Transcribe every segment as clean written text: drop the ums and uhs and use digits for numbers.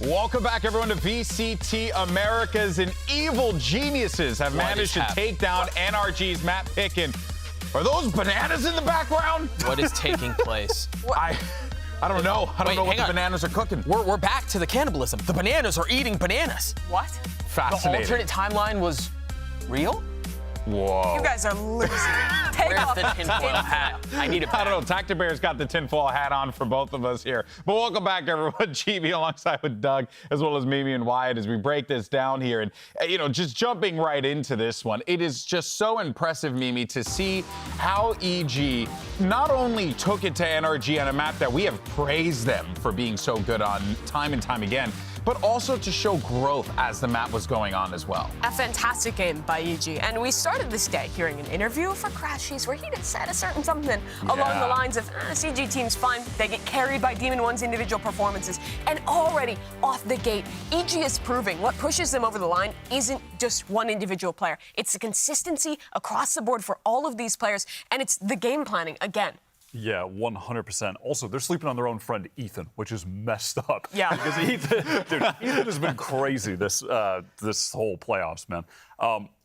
Welcome back, everyone, to VCT Americas, and evil geniuses have managed to take down NRG's map pick. And are those bananas in the background? What is taking place? I don't know. I don't know what the bananas are cooking. We're back to the cannibalism. The bananas are eating bananas. What? Fascinating. The alternate timeline was real? Whoa. You guys are losing. Take Where's off the tinfoil hat? I need it back. I don't know. Tactic Bear's got the tinfoil hat on for both of us here. But welcome back, everyone. GB alongside with Doug, as well as Mimi and Wyatt, as we break this down here. And, just jumping right into this one, it is just so impressive, Mimi, to see how EG not only took it to NRG on a map that we have praised them for being so good on time and time again, but also to show growth as the map was going on as well. A fantastic game by EG. And we started this day hearing an interview for Crashies where he had said a certain something along the lines of, CG team's fine. They get carried by Demon One's individual performances. And already off the gate, EG is proving what pushes them over the line isn't just one individual player. It's the consistency across the board for all of these players. And it's the game planning again. Yeah, 100%. Also, they're sleeping on their own friend, Ethan, which is messed up. Yeah. Because Ethan has been crazy this whole playoffs, man.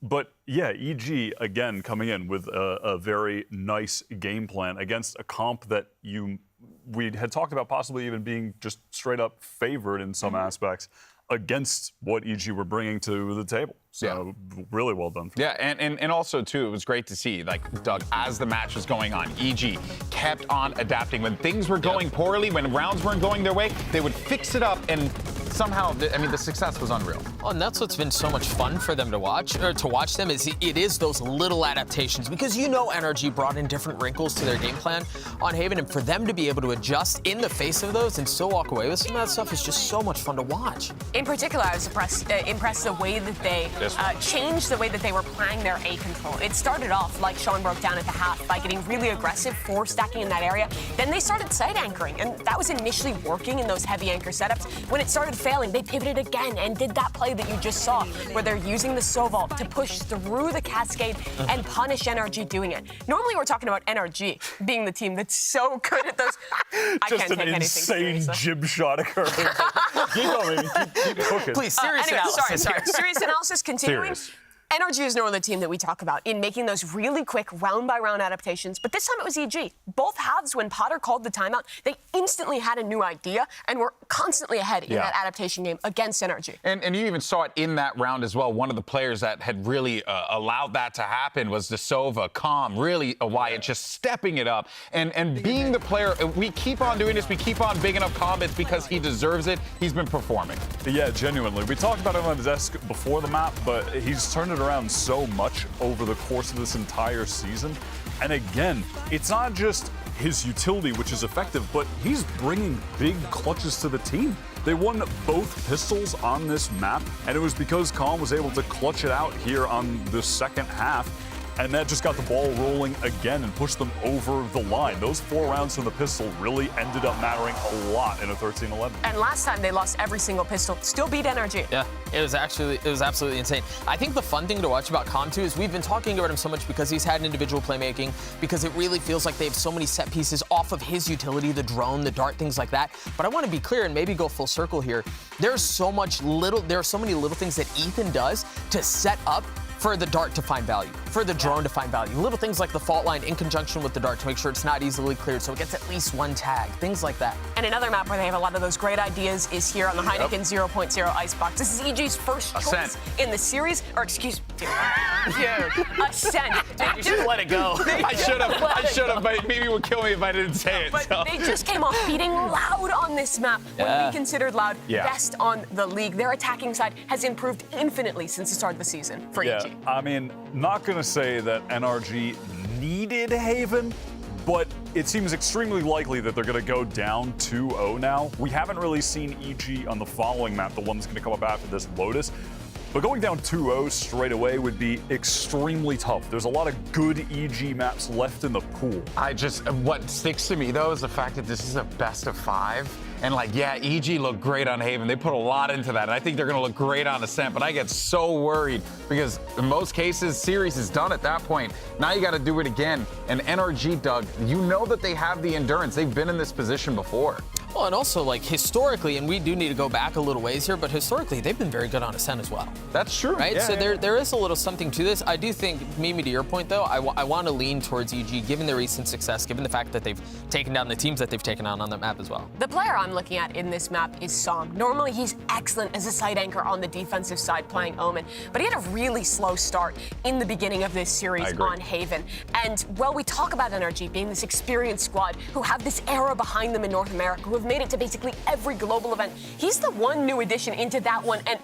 But yeah, EG, again, coming in with a very nice game plan against a comp that we had talked about possibly even being just straight up favored in some aspects against what EG were bringing to the table. So really well done. Yeah, and also, too, it was great to see, like, Doug, as the match was going on, EG kept on adapting. When things were going poorly, when rounds weren't going their way, they would fix it up, and somehow, the success was unreal. Oh, and that's what's been so much fun for them to watch them, is it is those little adaptations, because NRG brought in different wrinkles to their game plan on Haven, and for them to be able to adjust in the face of those and still walk away with some of that stuff is just so much fun to watch. In particular, I was impressed the way that they changed the way that they were playing their A control. It started off, like Sean broke down at the half, by getting really aggressive, force stacking in that area. Then they started side anchoring, and that was initially working in those heavy anchor setups. When it started failing, they pivoted again and did that play that you just saw, where they're using the Soval to push through the cascade and punish NRG doing it. Normally, we're talking about NRG being the team that's so good at those. I can't take anything seriously. Just an insane jib shot occurring. Keep going, keep cooking. Please, serious analysis. Sorry. Serious analysis continuing. Serious. NRG is normally the team that we talk about in making those really quick round-by-round adaptations, but this time it was EG. Both halves, when Potter called the timeout, they instantly had a new idea and were constantly ahead in that adaptation game against NRG. And you even saw it in that round as well. One of the players that had really allowed that to happen was Desova, Calm, really Wyatt, just stepping it up and being the player. We keep on doing this. We keep on bigging up Calm. It's because he deserves it. He's been performing. Yeah, genuinely. We talked about him on the desk before the map, but he's turned it around so much over the course of this entire season. And again, it's not just his utility, which is effective, but he's bringing big clutches to the team. They won both pistols on this map, and it was because Calm was able to clutch it out here on the second half. And that just got the ball rolling again and pushed them over the line. Those 4 rounds from the pistol really ended up mattering a lot in a 13-11. And last time they lost every single pistol, still beat NRG. Yeah, it was absolutely insane. I think the fun thing to watch about Calm, too, is we've been talking about him so much because he's had individual playmaking, because it really feels like they have so many set pieces off of his utility, the drone, the dart, things like that. But I want to be clear and maybe go full circle here. There are so many little things that Ethan does to set up for the dart to find value, for the drone to find value. Little things like the fault line in conjunction with the dart to make sure it's not easily cleared, so it gets at least one tag, things like that. And another map where they have a lot of those great ideas is here on the Heineken 0.0 Icebox. This is EG's first choice in the series, or excuse me, Ascent. You should let it go. I should have, but maybe it would kill me if I didn't say it. But they just came off beating Loud on this map, when we considered Loud best on the league. Their attacking side has improved infinitely since the start of the season for EG. I mean, not going to say that NRG needed Haven, but it seems extremely likely that they're going to go down 2-0 now. We haven't really seen EG on the following map, the one that's going to come up after this, Lotus. But going down 2-0 straight away would be extremely tough. There's a lot of good EG maps left in the pool. What sticks to me, though, is the fact that this is a best of 5. And EG looked great on Haven. They put a lot into that, and I think they're going to look great on Ascent. But I get so worried because in most cases, series is done at that point. Now you got to do it again. And NRG, Doug, you know that they have the endurance. They've been in this position before. Well, and also, like, historically, and we do need to go back a little ways here, but historically, they've been very good on Ascent as well. That's true. Right? Yeah, So there is a little something to this. I do think, Mimi, to your point, though, I want to lean towards EG, given their recent success, given the fact that they've taken down the teams that they've taken on that map as well. The player I'm looking at in this map is Som. Normally, he's excellent as a side anchor on the defensive side playing Omen, but he had a really slow start in the beginning of this series on Haven. And while we talk about NRG being this experienced squad who have this era behind them in North America, who have made it to basically every global event, he's the one new addition into that one. And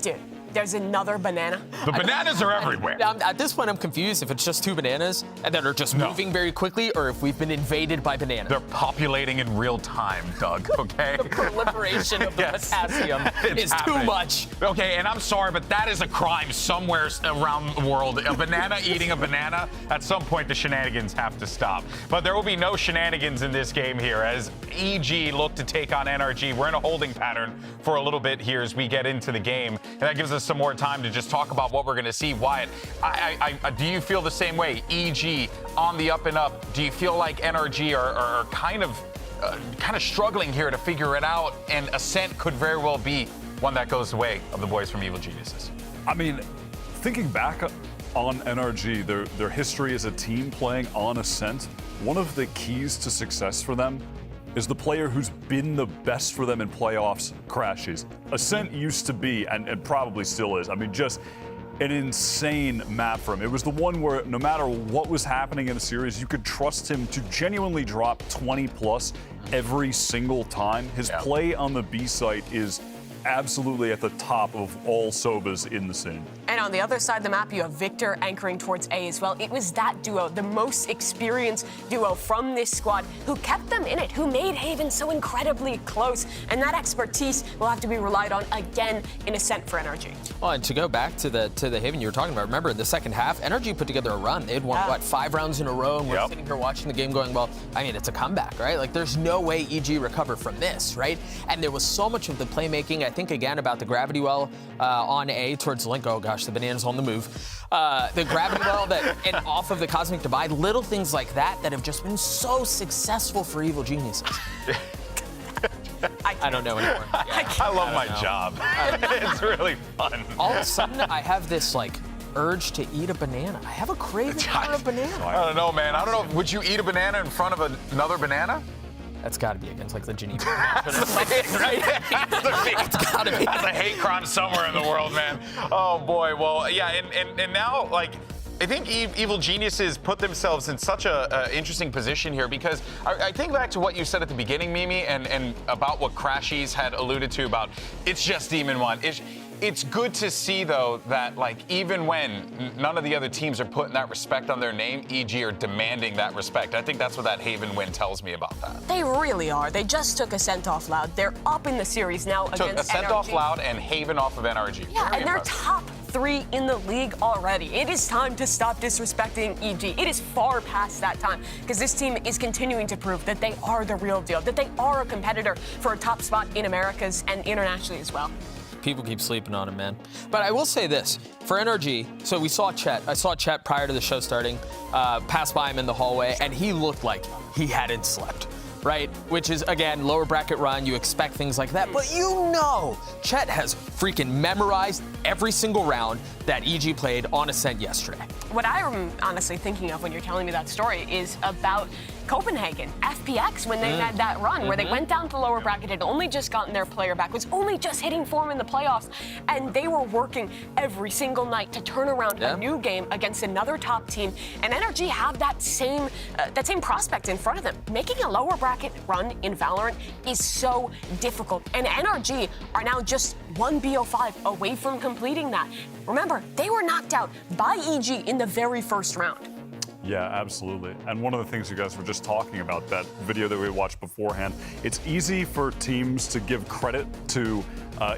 dude, there's another banana. The bananas are everywhere. At this point, I'm confused if it's just 2 bananas and that are just moving very quickly, or if we've been invaded by bananas. They're populating in real time, Doug, okay? The proliferation of the potassium is too much. Okay, and I'm sorry, but that is a crime somewhere around the world. A banana eating a banana, at some point the shenanigans have to stop. But there will be no shenanigans in this game here as EG look to take on NRG. We're in a holding pattern for a little bit here as we get into the game, and that gives us some more time to just talk about what we're going to see. Wyatt, do you feel the same way? EG on the up and up. Do you feel like NRG are kind of struggling here to figure it out, and Ascent could very well be one that goes the way of the boys from Evil Geniuses? I mean, thinking back on NRG, their history as a team playing on Ascent, one of the keys to success for them is the player who's been the best for them in playoffs, Crashies. Ascent used to be, and probably still is, I mean, just an insane map for him. It was the one where no matter what was happening in a series, you could trust him to genuinely drop 20 plus every single time. His play on the B site is absolutely at the top of all Sobas in the scene. And on the other side of the map, you have Victor anchoring towards A as well. It was that duo, the most experienced duo from this squad, who kept them in it, who made Haven so incredibly close. And that expertise will have to be relied on again in Ascent for NRG. Well, and to go back to the Haven you were talking about, remember in the second half, NRG put together a run. They had won, 5 rounds in a row, and we're sitting here watching the game going, well, I mean, it's a comeback, right? Like, there's no way EG recover from this, right? And there was so much of the playmaking, I think, again, about the gravity well on A towards Link. Oh, gosh, the banana's on the move. The gravity well and off of the Cosmic Divide, little things like that have just been so successful for Evil Geniuses. I don't know anymore. Yeah, I love my job. It's really fun. All of a sudden, I have this, like, urge to eat a banana. I have a craving for a banana. I don't know, man. I don't know. Would you eat a banana in front of another banana? That's got to be against, like, the Geneva. Right? That's got to be. That's a hate crime somewhere in the world, man. Oh, boy. Well, yeah, and now, like, I think Evil Geniuses put themselves in such a interesting position here because I think back to what you said at the beginning, Mimi, and about what Crashies had alluded to about it's just Demon One. It's good to see, though, that, like, even when none of the other teams are putting that respect on their name, EG are demanding that respect. I think that's what that Haven win tells me about that. They really are. They just took Ascent off Loud. They're up in the series now against NRG. Ascent off Loud and Haven off of NRG. Yeah, and they're top 3 in the league already. It is time to stop disrespecting EG. It is far past that time because this team is continuing to prove that they are the real deal, that they are a competitor for a top spot in Americas and internationally as well. People keep sleeping on him, man. But I will say this, for NRG, so we saw Chet. I saw Chet prior to the show starting, pass by him in the hallway, and he looked like he hadn't slept, right? Which is, again, lower bracket run. You expect things like that. But you know, Chet has freaking memorized every single round that EG played on Ascent yesterday. What I'm honestly thinking of when you're telling me that story is about Copenhagen, FPX, when they had that run where they went down to the lower bracket, had only just gotten their player back, was only just hitting form in the playoffs, and they were working every single night to turn around a new game against another top team. And NRG have that same prospect in front of them. Making a lower bracket run in Valorant is so difficult, and NRG are now just one BO5 away from completing that. Remember, they were knocked out by EG in the very first round. Yeah, absolutely. And one of the things you guys were just talking about, that video that we watched beforehand, it's easy for teams to give credit to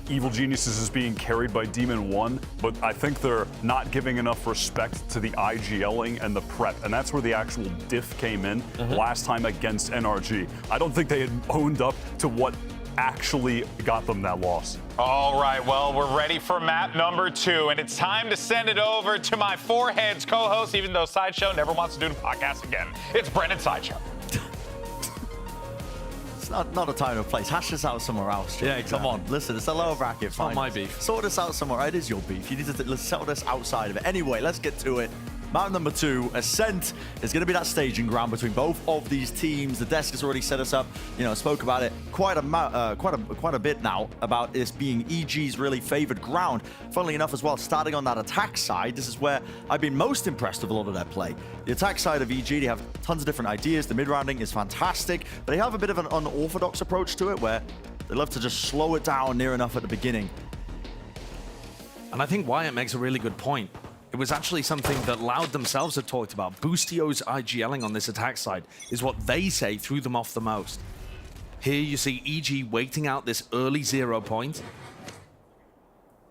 Evil Geniuses as being carried by Demon One, but I think they're not giving enough respect to the IGLing and the prep, and that's where the actual diff came in last time against NRG. I don't think they had owned up to what actually got them that loss. All right, well, we're ready for map number 2, and it's time to send it over to my Foreheads co-host, even though Sideshow never wants to do the podcast again. It's Brendan Sideshow. It's not a time or place. Hash this out somewhere else, Jim. Yeah, exactly. Come on, listen, it's a lower bracket. It's not my beef. Sort this out somewhere. It is your beef. You need to let's settle this outside of it. Anyway, let's get to it. Mountain number 2, Ascent, is going to be that staging ground between both of these teams. The desk has already set us up. You know, spoke about it quite a bit now about this being EG's really favored ground. Funnily enough, as well, starting on that attack side, this is where I've been most impressed with a lot of their play. The attack side of EG, they have tons of different ideas. The mid-rounding is fantastic, but they have a bit of an unorthodox approach to it, where they love to just slow it down near enough at the beginning. And I think Wyatt makes a really good point. It was actually something that Loud themselves had talked about. Boostio's IGLing on this attack side is what they say threw them off the most. Here you see EG waiting out this early 0 point.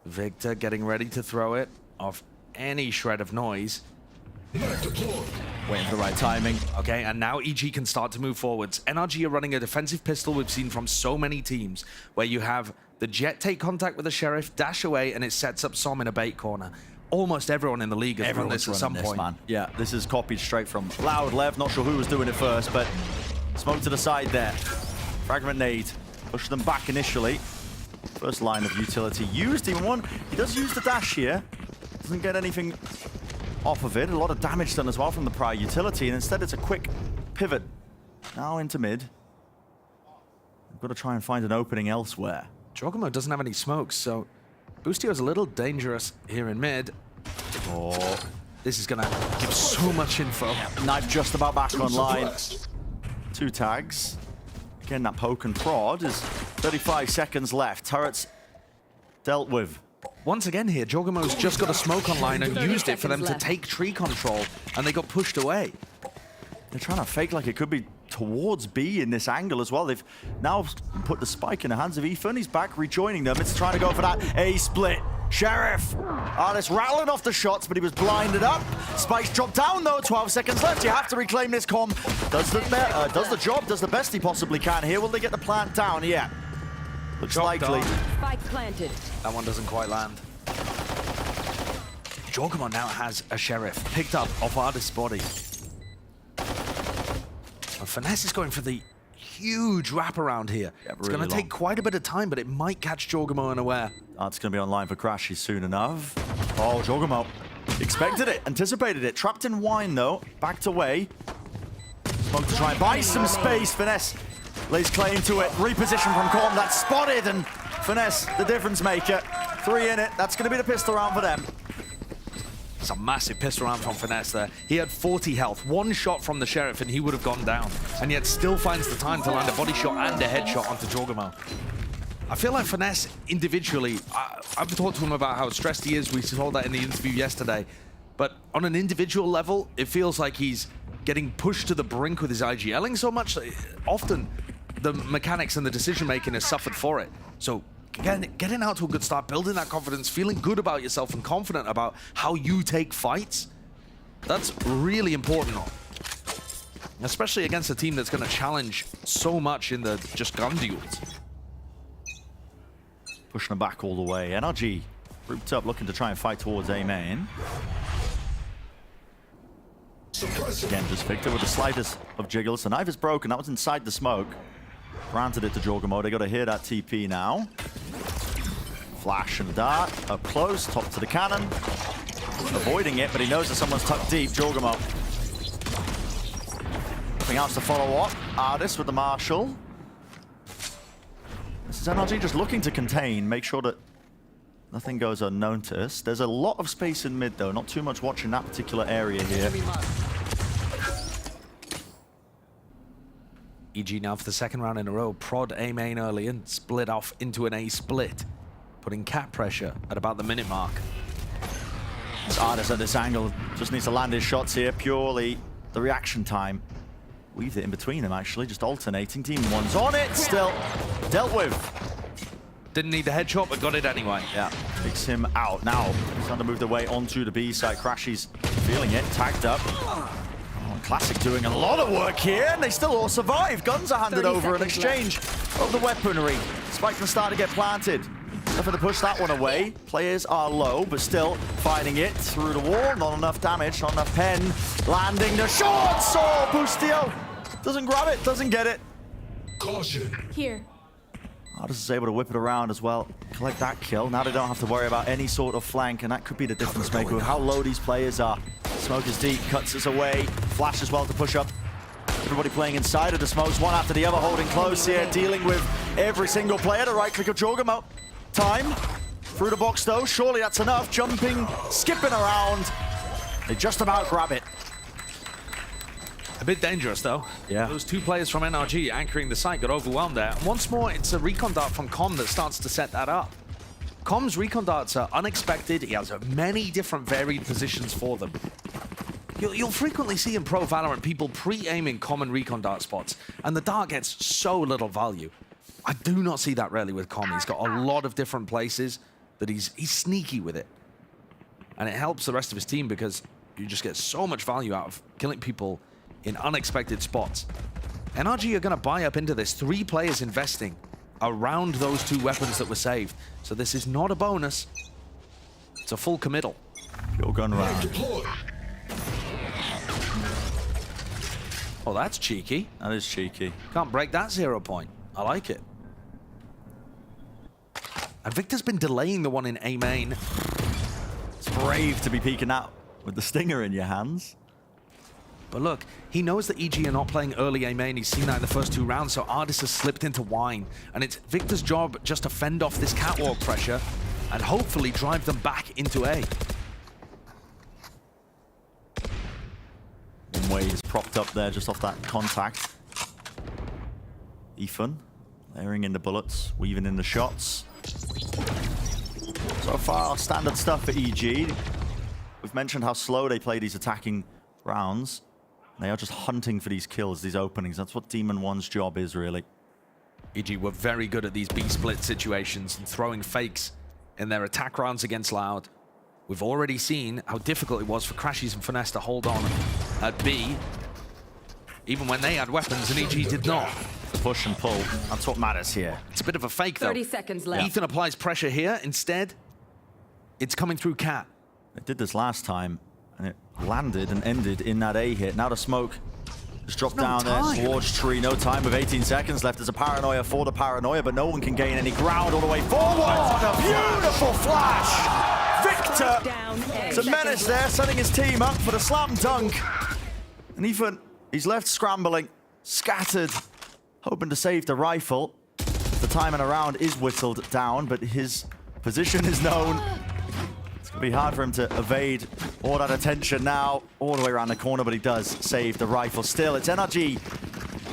Victor getting ready to throw it off any shred of noise. Waiting for the right timing. Okay, and now EG can start to move forwards. NRG are running a defensive pistol we've seen from so many teams, where you have the Jet take contact with the Sheriff, dash away, and it sets up Som in a bait corner. Almost everyone in the league has run this at some point. Man. Yeah, this is copied straight from Loud Lev. Not sure who was doing it first, but smoke to the side there. Fragment nade. Push them back initially. First line of utility used. Even one. He does use the dash here. Doesn't get anything off of it. A lot of damage done as well from the prior utility, and instead it's a quick pivot. Now into mid. We've got to try and find an opening elsewhere. Jogamo doesn't have any smokes, so Boostio's a little dangerous here in mid. Oh, this is gonna give so much info. Knife just about back online. 2 tags. Again, that poke and prod is 35 seconds left. Turrets dealt with. Once again here, Jogamo's just got a smoke online and used it for them to take tree control, and they got pushed away. They're trying to fake like it could be towards B in this angle as well. They've now put the spike in the hands of Ethan. He's back rejoining them. It's trying to go for that A split. Sheriff. Artist rattling off the shots, but he was blinded up. Spike's dropped down though. 12 seconds left. You have to reclaim this comm. Does the job, does the best he possibly can here. Will they get the plant down? Yeah. Looks likely. Spike planted. That one doesn't quite land. Jogamo now has a Sheriff picked up off Artist's body. And Finesse is going for the huge wraparound here. Yeah, it's going to take quite a bit of time, but it might catch Jogamo unaware. That's going to be online for Crashy soon enough. Oh, Jogamo expected it, anticipated it. Trapped in wine, though. Backed away. Smoke to try and buy some space. Finesse lays claim to it. Reposition from Corm. That's spotted, and Finesse, the difference maker. 3 in it. That's going to be the pistol round for them. It's a massive pistol round from Finesse there. He had 40 health. 1 shot from the Sheriff and he would have gone down. And yet still finds the time to land a body shot and a headshot onto Jogamo. I feel like Finesse individually, I've talked to him about how stressed he is. We saw that in the interview yesterday. But on an individual level, it feels like he's getting pushed to the brink with his IGLing so much. Often the mechanics and the decision making has suffered for it. So getting out to a good start, building that confidence, feeling good about yourself and confident about how you take fights, that's really important. Especially against a team that's going to challenge so much in the just gun duels. Pushing them back all the way. NRG grouped up, looking to try and fight towards A main. Again, just Victor with the slightest of jiggles. The knife is broken. That was inside the smoke. Granted it to Jogamo. They got to hear that TP now. Flash and dart up close, top to the cannon. Avoiding it, but he knows that someone's tucked deep. Jogamo. Nothing else to follow up. Artist with the Marshall. This is NRG just looking to contain, make sure that nothing goes unnoticed. There's a lot of space in mid, though. Not too much watching that particular area here. EG now for the 2nd round in a row. Prod A main early and split off into an A split, putting cap pressure at about the minute mark. Artist at this angle just needs to land his shots here. Purely the reaction time. Weaved it in between them, actually, just alternating. Team 1's on it, still dealt with. Didn't need the headshot, but got it anyway. Yeah, takes him out. Now, he's trying to move the way onto the B side. Crashy's feeling it, tagged up. Classic doing a lot of work here, and they still all survive. Guns are handed over in exchange of the weaponry. Spike can start to get planted. Nothing to push that one away. Players are low, but still finding it through the wall. Not enough damage, not enough pen. Landing the shots. Oh, Boostio doesn't grab it, doesn't get it. Here. Ardis is able to whip it around as well, collect that kill. Now they don't have to worry about any sort of flank, and that could be the difference maker with how low these players are. Smoke is deep, cuts us away. Flash as well to push up. Everybody playing inside of the smokes, one after the other, holding close here, dealing with every single player. The right click of Jorgamo. Time through the box though, surely that's enough. Jumping, skipping around. They just about grab it. A bit dangerous, though. Yeah. Those two players from NRG anchoring the site got overwhelmed there. And once more, it's a recon dart from Com that starts to set that up. Com's recon darts are unexpected. He has many different varied positions for them. You'll frequently see in Pro Valorant people pre-aiming common recon dart spots, and the dart gets so little value. I do not see that rarely with Com. He's got a lot of different places that he's sneaky with it. And it helps the rest of his team because you just get so much value out of killing people in unexpected spots. NRG are going to buy up into this. 3 players investing around those 2 weapons that were saved. So this is not a bonus. It's a full committal. Pure gun round. Oh, that's cheeky. That is cheeky. Can't break that 0 point. I like it. And Victor's been delaying the one in A main. It's brave to be peeking out with the stinger in your hands. But look, he knows that EG are not playing early A main. He's seen that in the first 2 rounds, so Ardis has slipped into wine. And it's Victor's job just to fend off this catwalk pressure and hopefully drive them back into A. One way is propped up there just off that contact. Ethan layering in the bullets, weaving in the shots. So far, standard stuff for EG. We've mentioned how slow they play these attacking rounds. They are just hunting for these kills, these openings. That's what Demon 1's job is, really. EG were very good at these B-split situations and throwing fakes in their attack rounds against Loud. We've already seen how difficult it was for Crashies and Finesse to hold on at B, even when they had weapons and EG did not. The push and pull, that's what matters here. It's a bit of a fake, though. 30 seconds left. Ethan applies pressure here. Instead, it's coming through Cat. They did this last time, and it landed and ended in that A hit. Now the smoke just dropped down there towards Tree. No time with 18 seconds left. There's a paranoia for the paranoia, but no one can gain any ground all the way forward. What a beautiful flash! Victor, it's a menace there, setting his team up for the slam dunk. And Ethan, he's left scrambling, scattered, hoping to save the rifle. The timing around is whittled down, but his position is known. It's going to be hard for him to evade all that attention now, all the way around the corner, but he does save the rifle. Still, it's NRG.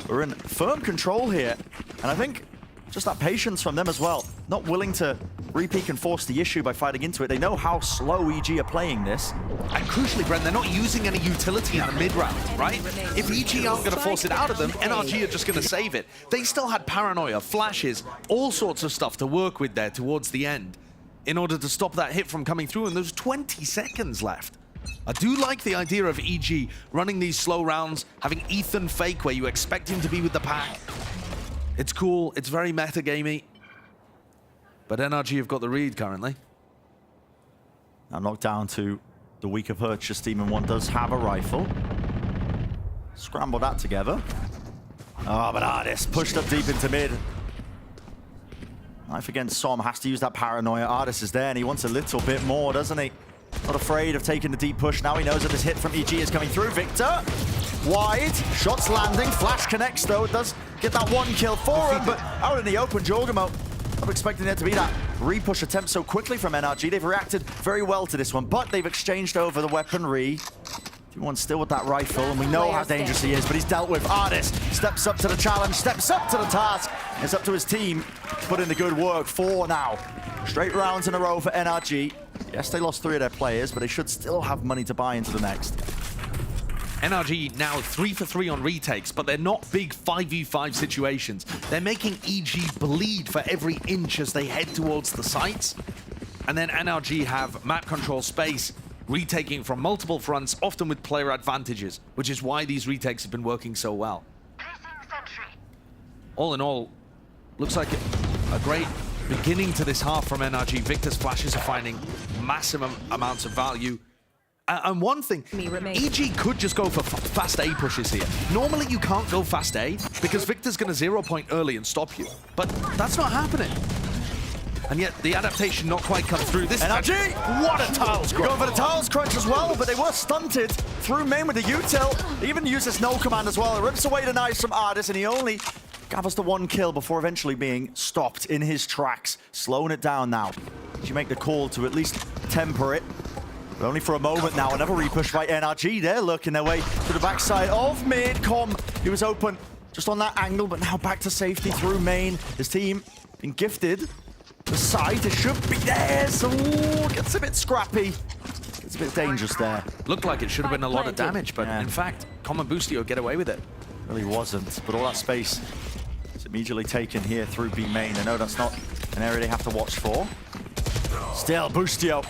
We're in firm control here, and I think just that patience from them as well. Not willing to re-peek and force the issue by fighting into it. They know how slow EG are playing this. And crucially, Brent, they're not using any utility in the mid-round, right? If EG aren't going to force it out of them, NRG are just going to save it. They still had paranoia, flashes, all sorts of stuff to work with there towards the end in order to stop that hit from coming through, and there's 20 seconds left. I do like the idea of EG running these slow rounds, having Ethan fake where you expect him to be with the pack. It's cool, it's very metagamey, but NRG have got the read currently. Now knocked down to the weaker purchase. Demon 1 does have a rifle. Scramble that together. Oh, but Ardis pushed up deep into mid. Knife against Som, has to use that paranoia. Ardis is there and he wants a little bit more, doesn't he? Not afraid of taking the deep push. Now he knows that this hit from EG is coming through. Victor, wide, shots landing. Flash connects though, it does get that 1 kill for him, but out in the open, Jorgamo. Not expecting there to be that re-push attempt so quickly from NRG. They've reacted very well to this one, but they've exchanged over the weaponry. T1 still with that rifle, and we know how dangerous he is, but he's dealt with. Ardis steps up to the challenge, steps up to the task. It's up to his team to put in the good work. 4 now. Straight rounds in a row for NRG. Yes, they lost 3 of their players, but they should still have money to buy into the next. NRG now 3 for 3 on retakes, but they're not big 5v5 situations. They're making EG bleed for every inch as they head towards the sites. And then NRG have map control space, retaking from multiple fronts, often with player advantages, which is why these retakes have been working so well. All in all, looks like a great beginning to this half from NRG. Victor's flashes are finding massive amounts of value. And one thing, EG could just go for fast A pushes here. Normally you can't go fast A because Victor's going to 0 point early and stop you. But that's not happening. And yet the adaptation not quite come through. This NRG! What a tiles crunch. Going for the tiles crunch as well, but they were stunted through main with the util. They even used this no command as well. It rips away the knives from Ardis, and he only gathers the 1 kill before eventually being stopped in his tracks. Slowing it down now. Did you make the call to at least temper it? But only for a moment now. Another repush by NRG. They're lurking their way to the backside of mid-com. He was open just on that angle, but now back to safety through main. His team been gifted. The side, it should be there, so gets a bit scrappy. It's a bit dangerous there. Looked like it should have been a lot of damage, but in fact, Common Boostio get away with it. Really wasn't, but all that space is immediately taken here through B main. I know that's not an area they have to watch for. Still, Boostio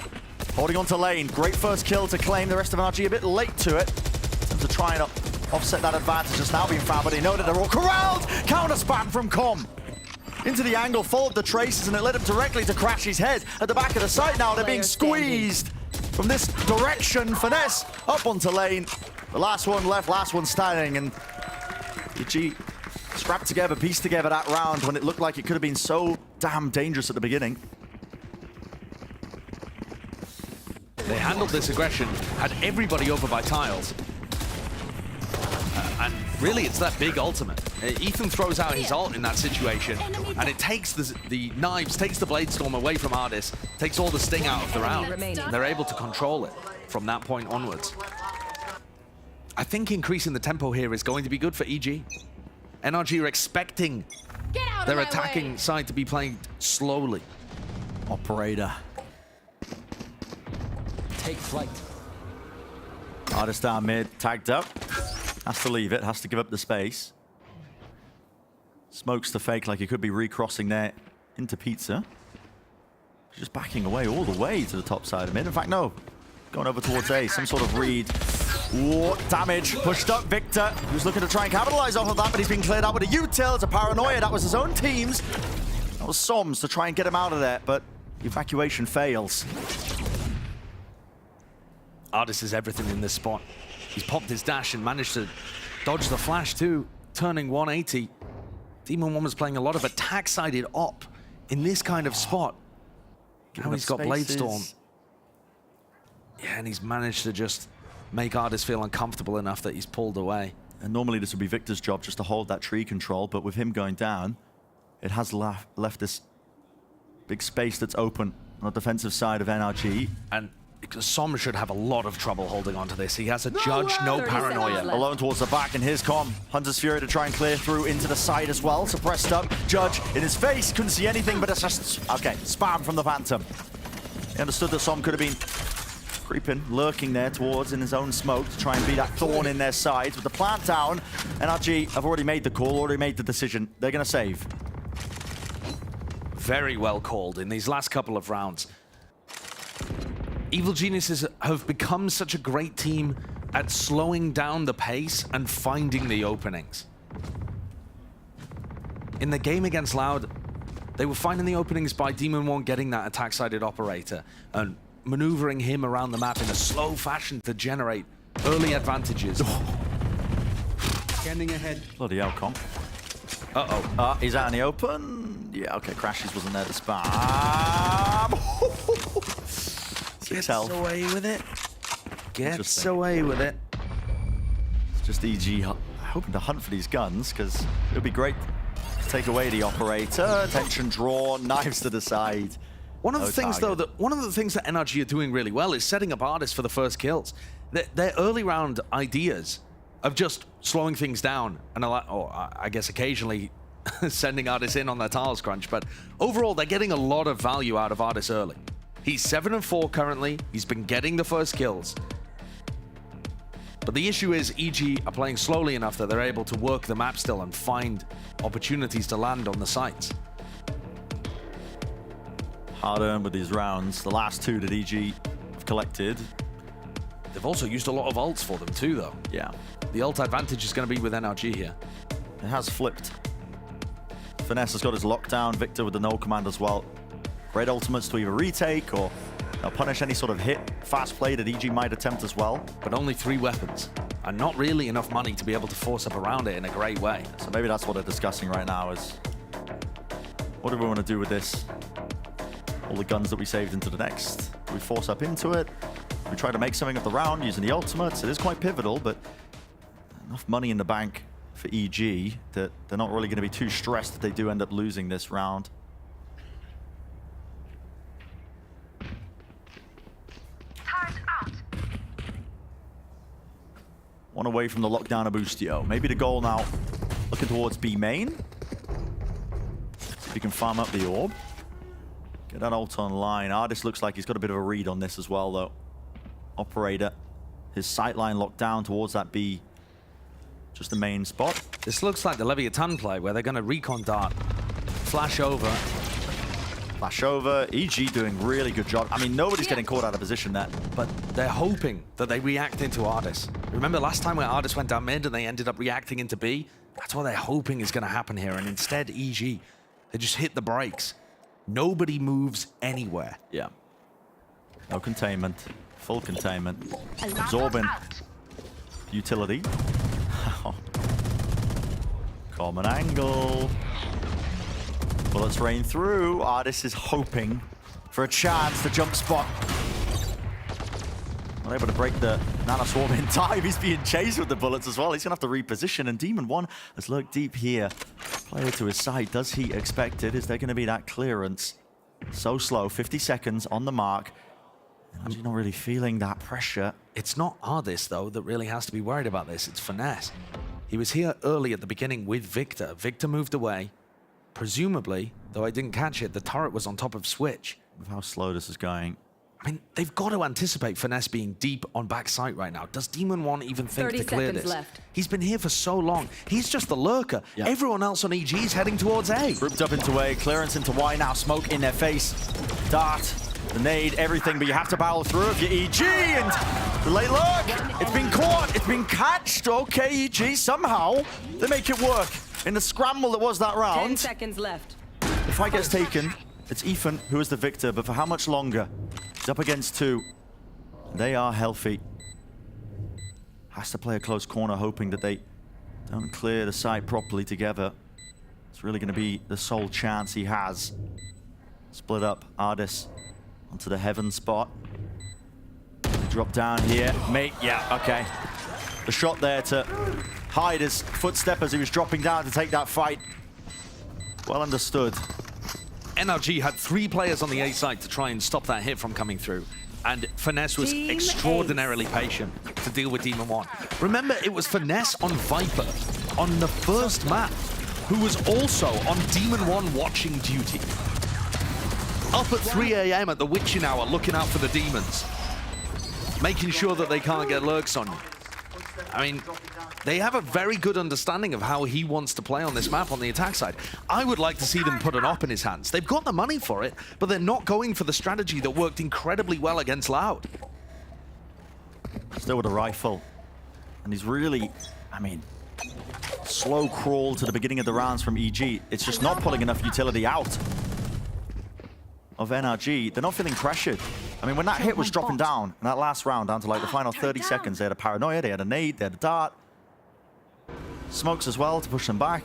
holding on to lane. Great first kill to claim. The rest of NRG a bit late to it. To try and offset that advantage just now being found, but they know that they're all corralled. Counter spam from Com. Into the angle, followed the traces, and it led him directly to Crash's head at the back of the site now. They're being squeezed from this direction. Finesse up onto lane. The last one left, last one standing, and EG scrapped together, pieced together that round when it looked like it could have been so damn dangerous at the beginning. They handled this aggression, had everybody over by tiles. And really, it's that big ultimate. Ethan throws out his ult in that situation, and it takes the knives, takes the Bladestorm away from Ardis, takes all the sting out of the round. And they're able to control it from that point onwards. I think increasing the tempo here is going to be good for EG. NRG are expecting their attacking side to be playing slowly. Operator. Take flight. Ardis down mid, tagged up. Has to leave it, has to give up the space. Smokes the fake like he could be recrossing there into Pizza. Just backing away all the way to the top side of mid. In fact, no. Going over towards A, some sort of read. Ooh, damage, pushed up Victor. He was looking to try and capitalize off of that, but he's been cleared out with a util. It's a paranoia, that was his own team's. That was Soms to try and get him out of there, but evacuation fails. Ardis is everything in this spot. He's popped his dash and managed to dodge the flash too, turning 180. Demon One was playing a lot of attack-sided op in this kind of spot. Now he's got Bladestorm. Yeah, and he's managed to just make Ardis feel uncomfortable enough that he's pulled away. And normally this would be Victor's job just to hold that tree control, but with him going down, it has left this big space that's open on the defensive side of NRG. And Som should have a lot of trouble holding on to this. He has a judge, no paranoia. Alone towards the back, and here's Com. Hunter's Fury to try and clear through into the side as well. Suppressed up. Judge in his face. Couldn't see anything, but it's just, okay, spam from the Phantom. He understood that Som could have been creeping, lurking there towards in his own smoke to try and be that thorn in their sides. With the plant down, NRG have already made the call, already made the decision. They're going to save. Very well called in these last couple of rounds. Evil Geniuses have become such a great team at slowing down the pace and finding the openings. In the game against Loud, they were finding the openings by Demon One getting that attack-sided operator and maneuvering him around the map in a slow fashion to generate early advantages. Scanning ahead. Bloody hell, Com. Uh-oh. He's out in the open. Yeah, okay, Crashes wasn't there to spam. Gets away with it. Gets away with it. It's just EG hoping to hunt for these guns, because it would be great to take away the operator. Attention drawn, knives to the side. One of the things, though, that NRG are doing really well is setting up Ardis for the first kills. Their early round ideas of just slowing things down and I guess occasionally sending Ardis in on their tiles crunch, but overall they're getting a lot of value out of Ardis early. He's 7-4 currently. He's been getting the first kills. But the issue is EG are playing slowly enough that they're able to work the map still and find opportunities to land on the sites. Hard earned with these rounds. The last two that EG have collected. They've also used a lot of ults for them too, though. Yeah. The ult advantage is going to be with NRG here. It has flipped. Finesse has got his lockdown. Victor with the no command as well. Red ultimates to either retake or They'll punish any sort of hit, fast play that EG might attempt as well. But only 3 weapons, and not really enough money to be able to force up around it in a great way. So maybe that's what they're discussing right now is, what do we want to do with this? All the guns that we saved into the next. Do we force up into it? We try to make something of the round using the ultimates. It is quite pivotal, but enough money in the bank for EG that they're not really going to be too stressed if they do end up losing this round. One away from the lockdown of Boostio. Maybe the goal now, looking towards B main. See if he can farm up the orb. Get that ult online. Ardis looks like he's got a bit of a read on this as well, though. Operator, his sight line locked down towards that B. Just the main spot. This looks like the Leviathan play, where they're going to recon dart, flash over. Flash over. EG doing really good job. I mean, nobody's getting caught out of position there. But they're hoping that they react into Ardis. Remember last time where Ardis went down mid and they ended up reacting into B? That's what they're hoping is going to happen here. And instead, EG, they just hit the brakes. Nobody moves anywhere. Yeah. No containment. Full containment. Absorbing utility. Common angle. Bullets rain through. Ardis is hoping for a chance to jump spot. Not able to break the Nano Swarm in time. He's being chased with the bullets as well. He's going to have to reposition. And Demon 1 has lurked deep here. Player to his side. Does he expect it? Is there going to be that clearance? So slow. 50 seconds on the mark. And you're not really feeling that pressure. It's not Ardis, though, that really has to be worried about this. It's Finesse. He was here early at the beginning with Victor. Victor moved away. Presumably, though I didn't catch it, the turret was on top of Switch. With how slow this is going. I mean, they've got to anticipate Finesse being deep on backside right now. Does Demon 1 even think to clear this? Left. He's been here for so long. He's just the lurker. Yeah. Everyone else on EG is heading towards A. Grouped up into A, clearance into Y now, smoke in their face. Dart, the nade, everything, but you have to battle through if you're EG, and the late lurk. It's been caught, it's been catched. Okay, EG, somehow they make it work. In the scramble that was that 10 round, seconds left. the fight gets taken. It's Ethan who is the victor, but for how much longer? He's up against 2. They are healthy. Has to play a close corner, hoping that they don't clear the site properly together. It's really going to be the sole chance he has. Split up Ardis onto the heaven spot. Drop down here. Mate, yeah, okay. The shot there to hide his footstep as he was dropping down to take that fight. Well understood. NRG had 3 players on the A side to try and stop that hit from coming through. And Finesse was Team extraordinarily patient to deal with Demon 1. Remember, it was Finesse on Viper on the first map, who was also on Demon 1 watching duty. Up at 3 AM at the witching hour, looking out for the demons. Making sure that they can't get lurks on you. I mean, they have a very good understanding of how he wants to play on this map on the attack side. I would like to see them put an op in his hands. They've got the money for it, but they're not going for the strategy that worked incredibly well against Loud. Still with a rifle. And he's really, I mean, slow crawl to the beginning of the rounds from EG. It's just not pulling enough utility out of NRG. They're not feeling pressured. I mean, when that hit was dropping down in that last round, down to like the final 30 seconds, they had a paranoia, they had a nade, they had a dart. Smokes as well to push them back.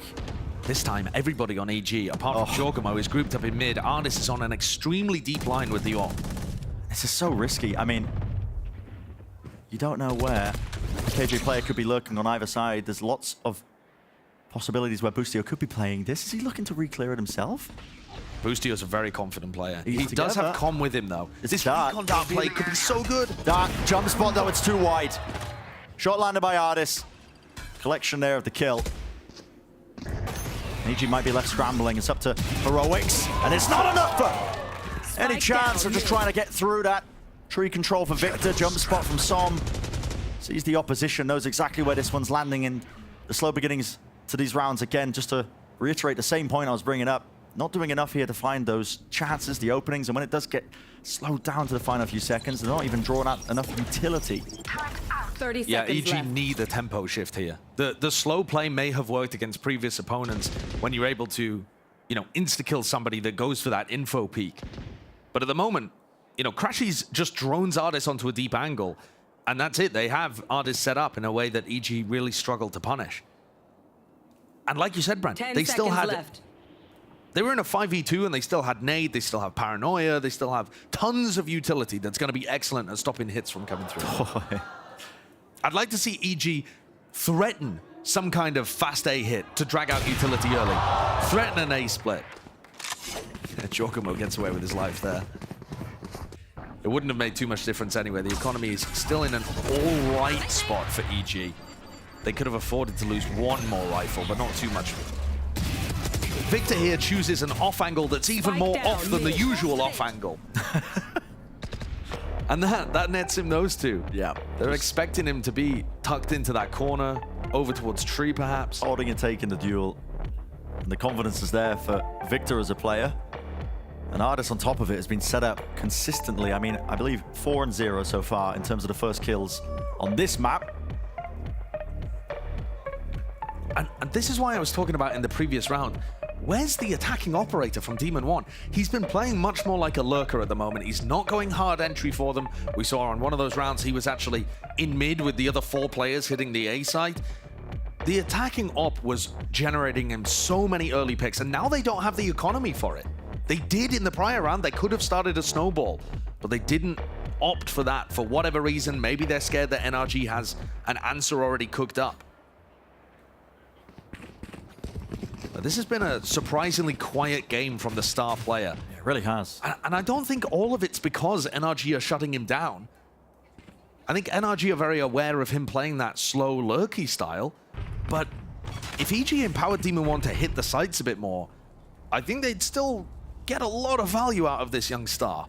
This time, everybody on AG, apart from Jorgamo, is grouped up in mid. Ardis is on an extremely deep line with the orb. This is so risky. I mean, you don't know where a KJ player could be lurking on either side. There's lots of possibilities where Boostio could be playing this. Is he looking to re-clear it himself? Boostio's a very confident player. He's He does together. have com with him, though. It's This Dart. recon dart play could be so good. Dart, jump spot though, it's too wide. Shot landed by Ardis. Collection there of the kill. EG might be left scrambling. It's up to Heroics, and it's not enough for any chance of just trying to get through that. Tree control for Victor, jump spot from Som. Sees the opposition, knows exactly where this one's landing in the slow beginnings to these rounds. Again, just to reiterate the same point I was bringing up. Not doing enough here to find those chances, the openings, and when it does get slowed down to the final few seconds, they're not even drawing out enough utility. 30 Yeah, seconds EG left. need a tempo shift here. The slow play may have worked against previous opponents when you're able to, insta-kill somebody that goes for that info peak. But at the moment, you know, Crashies just drones Ardis onto a deep angle, and that's it. They have Ardis set up in a way that EG really struggled to punish. And like you said, Brent, 10 they still seconds had... left. They were in a 5v2 and they still had nade, they still have paranoia, they still have tons of utility that's going to be excellent at stopping hits from coming through. I'd like to see EG threaten some kind of fast A hit to drag out utility early. Threaten an A split. Giacomo gets away with his life there. It wouldn't have made too much difference anyway. The economy is still in an all right spot for EG. They could have afforded to lose one more rifle, but not too much. Victor here chooses an off angle that's even more off than the usual off angle. And that nets him those two. Yeah. They're expecting him to be tucked into that corner, over towards tree perhaps. Holding and taking the duel. And the confidence is there for Victor as a player. And Ardis on top of it has been set up consistently. I mean, I believe 4-0 so far in terms of the first kills on this map. And this is why I was talking about in the previous round. Where's the attacking operator from Demon 1? He's been playing much more like a lurker at the moment. He's not going hard entry for them. We saw on one of those rounds he was actually in mid with the other 4 players hitting the A site. The attacking op was generating him so many early picks, and now they don't have the economy for it. They did in the prior round. They could have started a snowball, but they didn't opt for that for whatever reason. Maybe they're scared that NRG has an answer already cooked up. But this has been a surprisingly quiet game from the star player. Yeah, it really has. And I don't think all of it's because NRG are shutting him down. I think NRG are very aware of him playing that slow, lurky style. But if EG empowered Demon 1 to hit the sights a bit more, I think they'd still get a lot of value out of this young star.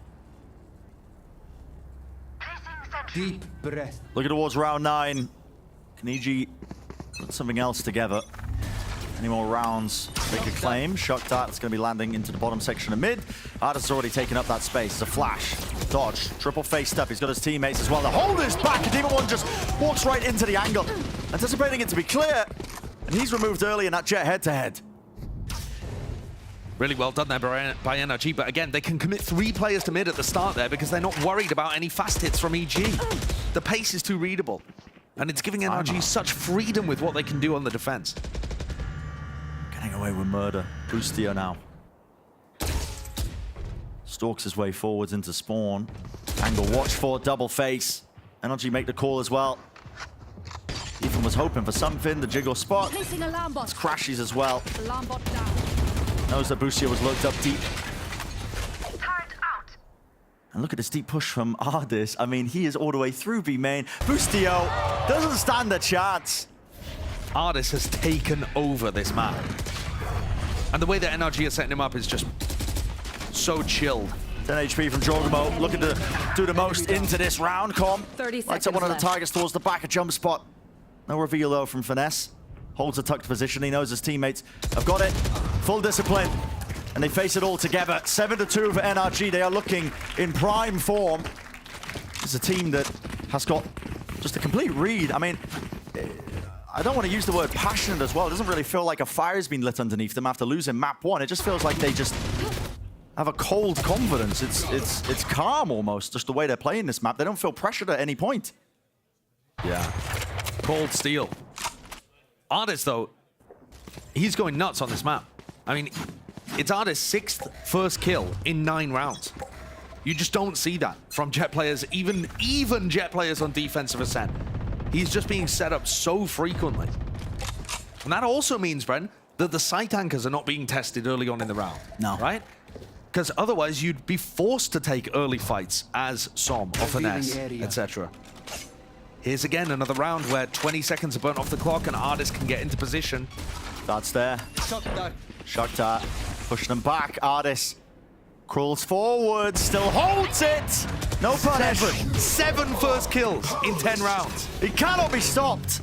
Deep breath. Looking towards round 9. Can EG put something else together? Any more rounds they could claim? Shock Dart is going to be landing into the bottom section of mid. Ardis has already taken up that space. It's a flash. Dodge. Triple face step. He's got his teammates as well. The hold is back, and Demon 1 just walks right into the angle. Anticipating it to be clear. And he's removed early in that jet head-to-head. Really well done there by NRG, but again, they can commit 3 players to mid at the start there because they're not worried about any fast hits from EG. The pace is too readable, and it's giving NRG such freedom with what they can do on the defense. Getting away with murder. Boostio now. Stalks his way forwards into spawn. Angle watch for double face. NRG make the call as well. Ethan was hoping for something. The jiggle spot. Placing alarm bot. It's Crashies as well. Alarm bot down. Knows that Boostio was looked up deep. And look at this deep push from Ardis. I mean, he is all the way through B main. Boostio doesn't stand a chance. Ardis has taken over this map. And the way that NRG are setting him up is just so chilled. 10 HP from Jorgamo, looking to do the most into this round. 30 lights up one of the seconds targets towards the back, a jump spot. No reveal though from Finesse. Holds a tucked position, he knows his teammates have got it. Full discipline, and they face it all together. 7-2 for NRG, they are looking in prime form. It's a team that has got just a complete read. I mean, I don't want to use the word passionate as well. It doesn't really feel like a fire has been lit underneath them after losing map 1. It just feels like they just have a cold confidence. It's calm almost, just the way they're playing this map. They don't feel pressured at any point. Yeah. Cold steel. Ardis, though, he's going nuts on this map. I mean, it's Ardis' 6th first kill in 9 rounds. You just don't see that from Jet players, even Jet players on defensive ascent. He's just being set up so frequently. And that also means, Brent, that the site anchors are not being tested early on in the round. No. Right? Because otherwise you'd be forced to take early fights as Som or Finesse, etc. Here's again another round where 20 seconds are burnt off the clock and Ardis can get into position. That's there. Shock Dart pushing them back. Ardis crawls forward, still holds it. No punish. 7 first kills in 10 rounds. He cannot be stopped.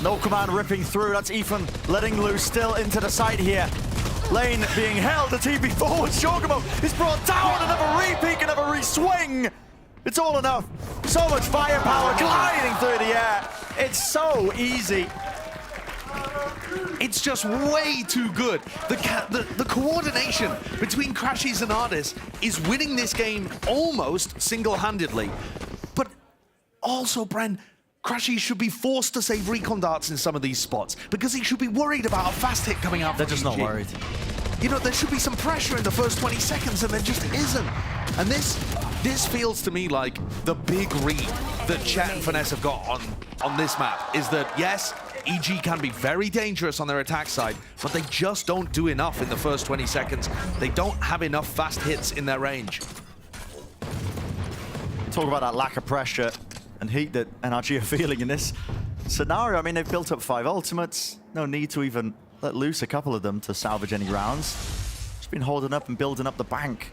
No command ripping through. That's Ethan letting loose still into the side here. Lane being held. The TP forward. Jorgamo is brought down. Another re-peek, another re-swing. It's all enough. So much firepower gliding through the air. It's so easy. It's just way too good. The coordination between Crashies and Artis is winning this game almost single-handedly. But also, Bren, Crashies should be forced to save recon darts in some of these spots because he should be worried about a fast hit coming out. They're just not worried. You know, there should be some pressure in the first 20 seconds, and there just isn't. And this feels to me like the big read that Chet and Finesse have got on this map is that, yes, EG can be very dangerous on their attack side, but they just don't do enough in the first 20 seconds. They don't have enough fast hits in their range. Talk about that lack of pressure and heat that NRG are feeling in this scenario. I mean, they've built up 5 ultimates. No need to even let loose a couple of them to salvage any rounds. Just been holding up and building up the bank.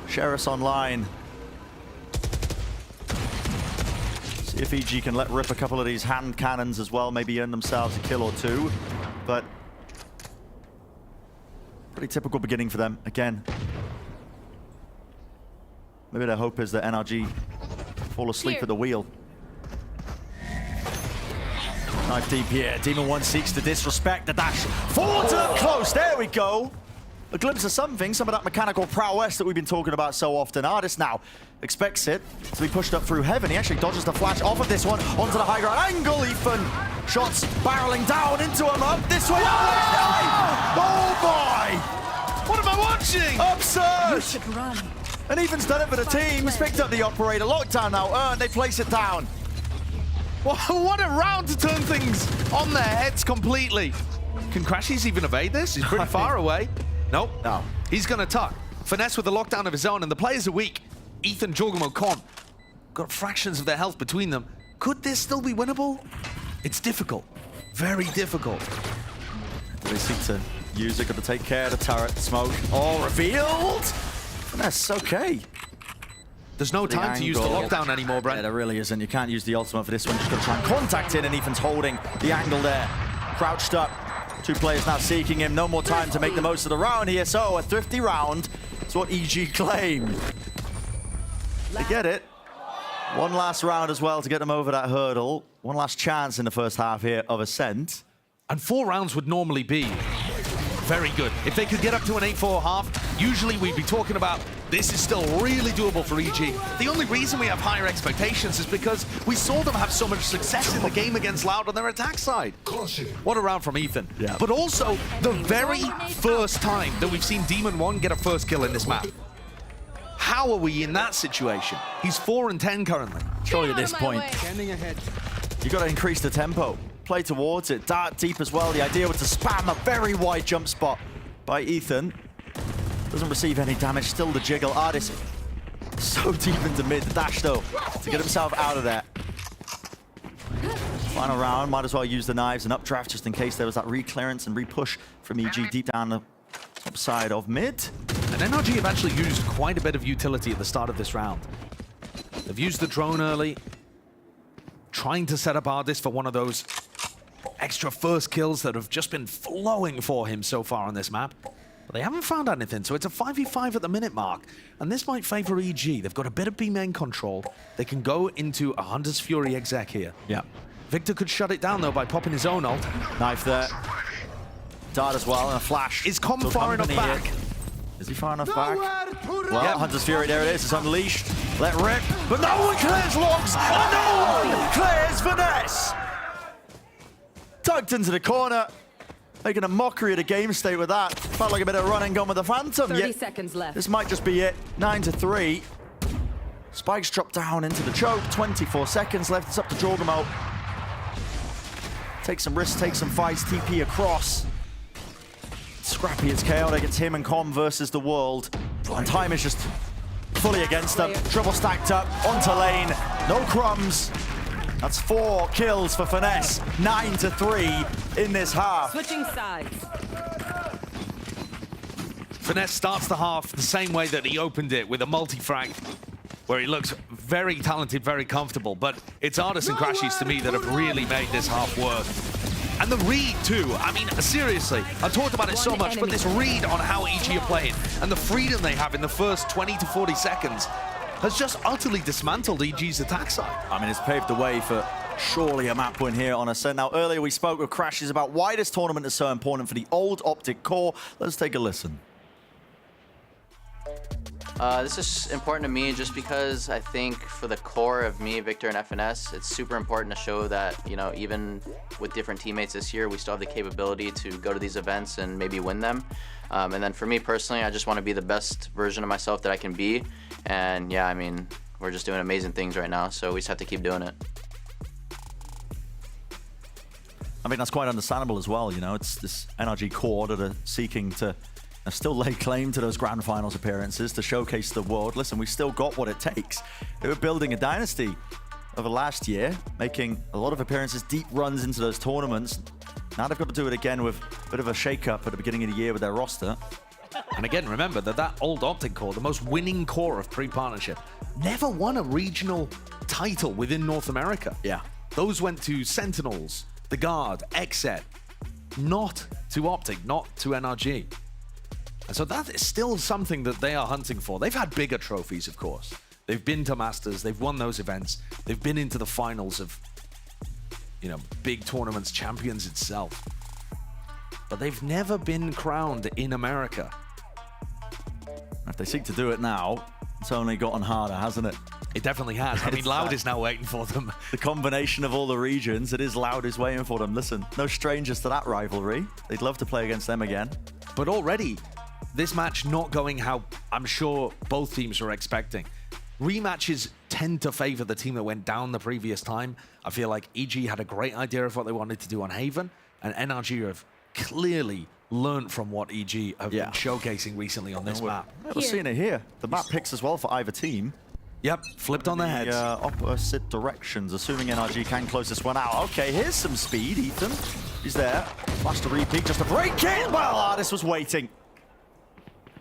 Sheriff's online. See if EG can let rip a couple of these hand cannons as well, maybe earn themselves a kill or two. But pretty typical beginning for them again. Maybe their hope is that NRG fall asleep at the wheel. Knife deep here. Demon 1 seeks to disrespect the dash. Forwards up close. There we go. A glimpse of something, some of that mechanical prowess that we've been talking about so often. Artis now expects it to be pushed up through heaven. He actually dodges the flash off of this one onto the high ground angle. Ethan shots barreling down into him. Up this way. Oh boy! What am I watching? Absurd! You should run. And Ethan's done it for the team. He's picked up the operator. Lockdown now earned. They place it down. What a round to turn things on their heads completely. Can Crashies even evade this? He's pretty far away. Nope. No. He's going to tuck. Finesse with the lockdown of his own, and the players are weak. Ethan, Jorgamo, Con got fractions of their health between them. Could this still be winnable? It's difficult. Very difficult. They seek to use it. Got to take care of the turret. Smoke. All revealed. Finesse, okay. There's no time to use the lockdown anymore, Brent. Yeah, there really isn't. You can't use the ultimate for this one. Just got to try and contact it, and Ethan's holding the angle there. Crouched up. 2 players now seeking him. No more time to make the most of the round here. So a thrifty round. That's what EG claim. They get it. One last round as well to get them over that hurdle. One last chance in the first half here of Ascent. And 4 rounds would normally be very good. If they could get up to an 8-4 half, usually we'd be talking about this is still really doable for EG. The only reason we have higher expectations is because we saw them have so much success in the game against Loud on their attack side. What a round from Ethan. Yeah. But also, the very first time that we've seen Demon 1 get a first kill in this map. How are we in that situation? He's 4-10 currently. Surely at this point, Standing ahead. you got to increase the tempo. Play towards it. Dart deep as well. The idea was to spam a very wide jump spot by Ethan. Doesn't receive any damage. Still the jiggle. Artis so deep into mid. The dash, though, to get himself out of there. Final round. Might as well use the knives and updraft just in case there was that re-clearance and re-push from EG deep down the top side of mid. And NRG have actually used quite a bit of utility at the start of this round. They've used the drone early, trying to set up Artis for one of those extra first kills that have just been flowing for him so far on this map. But they haven't found anything, so it's a 5v5 at the minute mark. And this might favor EG. They've got a bit of B-main control. They can go into a Hunter's Fury exec here. Yeah. Victor could shut it down, though, by popping his own ult. Knife there. Dart as well, and a flash. Is Com So far enough company back? here. Is he far enough back? Well, Yep. Hunter's Fury, there it is. It's unleashed. Let rip. But no one clears Logs. And no one clears Finesse. Tugged into the corner. Making a mockery of the game state with that. Felt like a bit of run and gun with the Phantom. 30 Yet seconds left. this might just be it. 9-3. Spikes drop down into the choke. 24 seconds left. It's up to Jorgamo. Take some risks, take some fights. TP across. Scrappy, it's chaotic. It's him and Com versus the world. And time is just fully against them. Triple stacked up onto lane. No crumbs. That's 4 kills for Finesse. 9-3 in this half. Switching sides. Finesse starts the half the same way that he opened it, with a multi-frag, where he looks very talented, very comfortable. But it's Artis and Crashies to me that have really made this half work. And the read too, I mean, seriously, I've talked about it so much, but this read on how EG are playing and the freedom they have in the first 20 to 40 seconds has just utterly dismantled EG's attack side. I mean, it's paved the way for Surely a map win here on Ascent. Now, earlier we spoke with Crashes about why this tournament is so important for the old Optic core. Let's take a listen. This is important to me just because I think for the core of me, Victor, and FNS, it's super important to show that, you know, even with different teammates this year, we still have the capability to go to these events and maybe win them. And then for me personally, I just want to be the best version of myself that I can be. And yeah, I mean, we're just doing amazing things right now, so we just have to keep doing it. I mean, that's quite understandable as well, you know. It's this NRG core that are seeking to still lay claim to those grand finals appearances to showcase the world. Listen, we still got what it takes. They were building a dynasty over last year, making a lot of appearances, deep runs into those tournaments. Now they've got to do it again with a bit of a shake-up at the beginning of the year with their roster. And again, remember that old Optic core, the most winning core of pre-partnership, never won a regional title within North America. Yeah. Those went to Sentinels, the Guard, XSET, not to Optic, not to NRG. And so that is still something that they are hunting for. They've had bigger trophies, of course. They've been to Masters, they've won those events, they've been into the finals of, you know, big tournaments, Champions itself. But they've never been crowned in America. If they seek to do it now, it's only gotten harder, hasn't it? It definitely has. I mean, Loud is now waiting for them. The combination of all the regions, it is Loud is waiting for them. Listen, no strangers to that rivalry. They'd love to play against them again. But already, this match not going how I'm sure both teams were expecting. Rematches tend to favor the team that went down the previous time. I feel like EG had a great idea of what they wanted to do on Haven, and NRG have clearly learned from what EG have been showcasing recently on this map. We're seeing it here. The map picks as well for either team. Yep, flipped on their heads. Opposite directions, assuming NRG can close this one out. Okay, here's some speed, Ethan. He's there. Flash to repeat, just a break in. Well, Artis was waiting.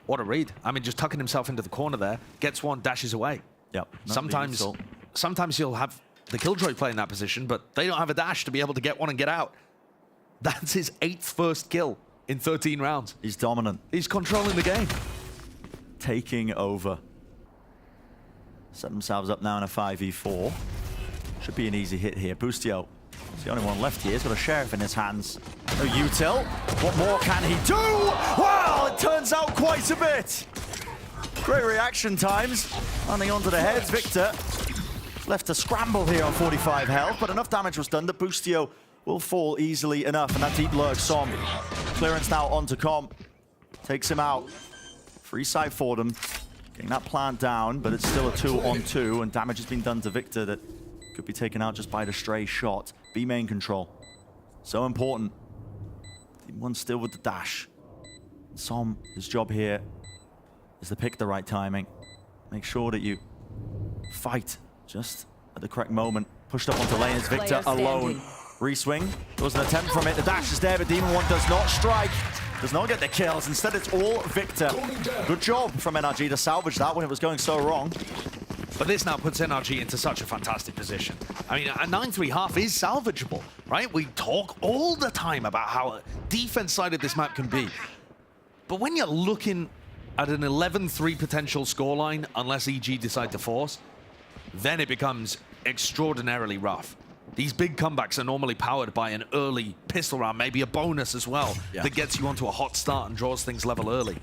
What a read. I mean, just tucking himself into the corner there, gets one, dashes away. Yep. Sometimes you'll have the Killjoy play in that position, but they don't have a dash to be able to get one and get out. That's his 8th first kill in 13 rounds. He's dominant. He's controlling the game. Taking over. Set themselves up now in a 5v4. Should be an easy hit here. Boostio. He's the only one left here. He's got a Sheriff in his hands. No util. What more can he do? Well, it turns out quite a bit. Great reaction times. Landing onto the heads. Victor left to scramble here on 45 health, but enough damage was done that Boostio will fall easily enough. And that deep lurk Som. Clearance now onto Com. Takes him out. Free side for them. Getting that plant down, but it's still a 2-on-2, and damage has been done to Victor that could be taken out just by the stray shot. B main control. So important. Team 1 still with the dash. Som, his job here is to pick the right timing. Make sure that you fight just at the correct moment. Pushed up onto lane as Victor alone. Reswing. There was an attempt from it. The dash is there, but Demon 1 does not strike. Does not get the kills. Instead, it's all Victor. Good job from NRG to salvage that when it was going so wrong. But this now puts NRG into such a fantastic position. I mean, a 9-3 half is salvageable, right? We talk all the time about how defense-sided this map can be. But when you're looking at an 11-3 potential scoreline, unless EG decide to force, then it becomes extraordinarily rough. These big comebacks are normally powered by an early pistol round, maybe a bonus as well, that gets you onto a hot start and draws things level early.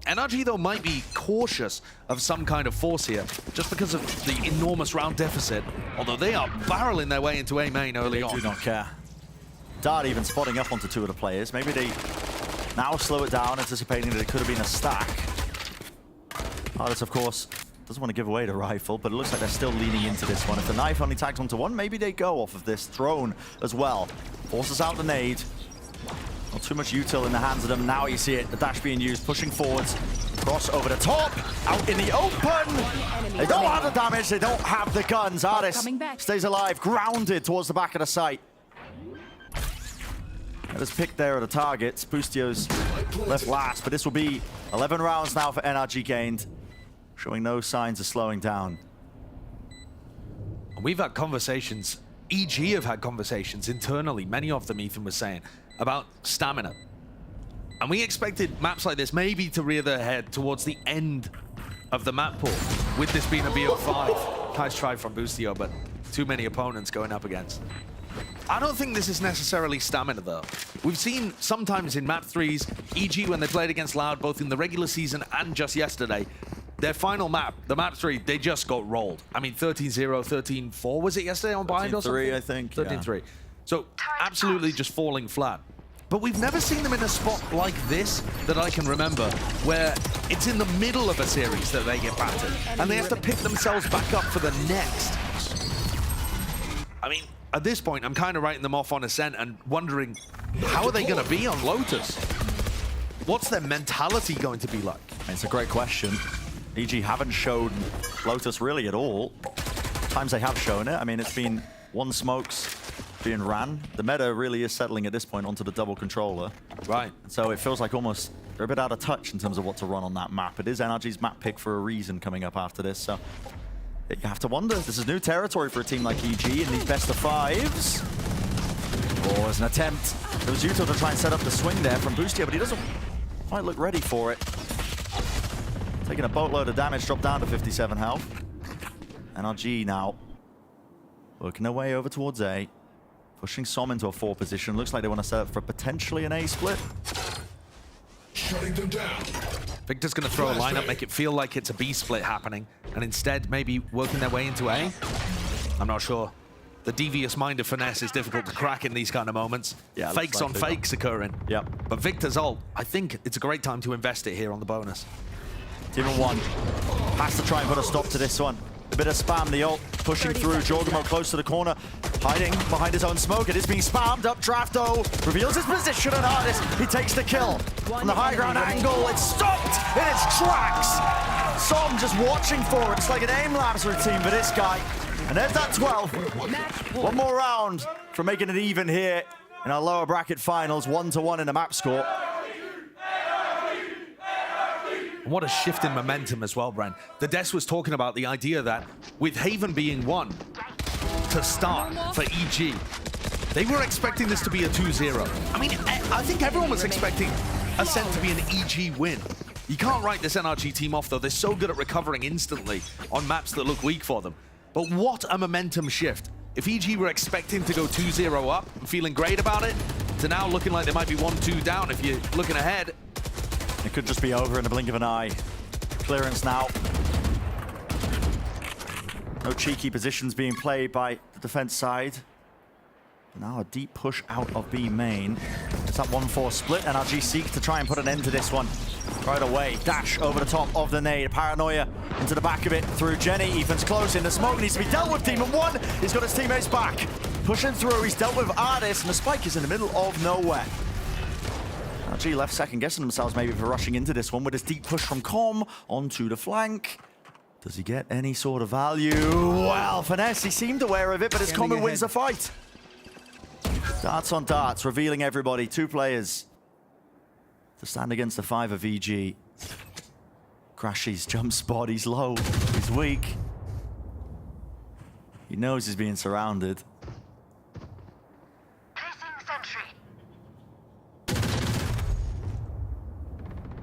NRG, though, might be cautious of some kind of force here, just because of the enormous round deficit, although they are barreling their way into A main early on. Do not care. Dart even spotting up onto 2 of the players. Maybe they now slow it down, anticipating that it could have been a stack. Artis, of course, doesn't want to give away the rifle, but it looks like they're still leaning into this one. If the knife only tags onto 1, maybe they go off of this drone as well. Forces out the nade. Not too much util in the hands of them. Now you see it, the dash being used, pushing forwards. Cross over the top, out in the open. They don't have the damage, they don't have the guns. Artis stays alive, grounded towards the back of the site. That is picked there at the targets. Boostio's left last, but this will be 11 rounds now for NRG gained. Showing no signs of slowing down. We've had conversations, EG have had conversations internally, many of them Ethan was saying, about stamina. And we expected maps like this maybe to rear their head towards the end of the map pool, with this being a BO5. Nice try from Boostio, but too many opponents going up against. I don't think this is necessarily stamina, though. We've seen sometimes in map 3s, EG when they played against Loud, both in the regular season and just yesterday, their final map, the map 3, they just got rolled. I mean, 13-0, 13-4, was it yesterday on Bind or something? 13-3, I think. 13-3. So absolutely just falling flat. But we've never seen them in a spot like this that I can remember, where it's in the middle of a series that they get battered, and they have to pick themselves back up for the next. I mean, at this point, I'm kind of writing them off on Ascent and wondering, how are they going to be on Lotus? What's their mentality going to be like? It's a great question. EG haven't shown Lotus really at all. Times they have shown it. I mean, it's been one smokes being ran. The meta really is settling at this point onto the double controller. Right. So it feels like almost they're a bit out of touch in terms of what to run on that map. It is NRG's map pick for a reason coming up after this. So you have to wonder. This is new territory for a team like EG in these best of fives. Oh, as an attempt. It was Yuto to try and set up the swing there from Boostia, but he doesn't quite look ready for it. Taking a boatload of damage, dropped down to 57 health. NRG now working their way over towards A. Pushing Som into a 4 position. Looks like they want to set up for potentially an A split. Shutting them down. Victor's going to throw a lineup, make it feel like it's a B split happening, and instead maybe working their way into A. I'm not sure. The devious mind of Finesse is difficult to crack in these kind of moments. Yeah, fakes on fakes occurring. Yep. But Victor's ult, I think it's a great time to invest it here on the bonus. Team of 1 has to try and put a stop to this one. A bit of spam, the ult pushing through. Jorgamo close to the corner, hiding behind his own smoke. It is being spammed up. Drafto reveals his position and Artist. He takes the kill from the high ground angle. It's stopped in its tracks. Som just watching for it. It's like an aim labs routine for this guy. And there's that 12. One more round for making it even here in our lower bracket finals. 1-1 in the map score. What a shift in momentum as well, Bren. The Des was talking about the idea that with Haven being 1 to start for EG, they were expecting this to be a 2-0. I mean, I think everyone was expecting Ascent to be an EG win. You can't write this NRG team off, though. They're so good at recovering instantly on maps that look weak for them. But what a momentum shift. If EG were expecting to go 2-0 up and feeling great about it, to now looking like they might be 1-2 down if you're looking ahead. It could just be over in the blink of an eye. Clearance now. No cheeky positions being played by the defense side. Now a deep push out of B main. It's that 1-4 split. NRG seek to try and put an end to this one right away. Dash over the top of the nade. Paranoia into the back of it through Jenny. Ethan's close in. The smoke needs to be dealt with. Demon 1. He's got his teammates back. Pushing through. He's dealt with Artist, and the spike is in the middle of nowhere. NRG left second guessing themselves maybe for rushing into this one with his deep push from Com onto the flank. Does he get any sort of value? Well, Finesse, he seemed aware of it, but it's Com who wins the fight. Darts on darts, revealing everybody. 2 players to stand against the 5 of EG. Crashy's jump spot, he's low, he's weak. He knows he's being surrounded.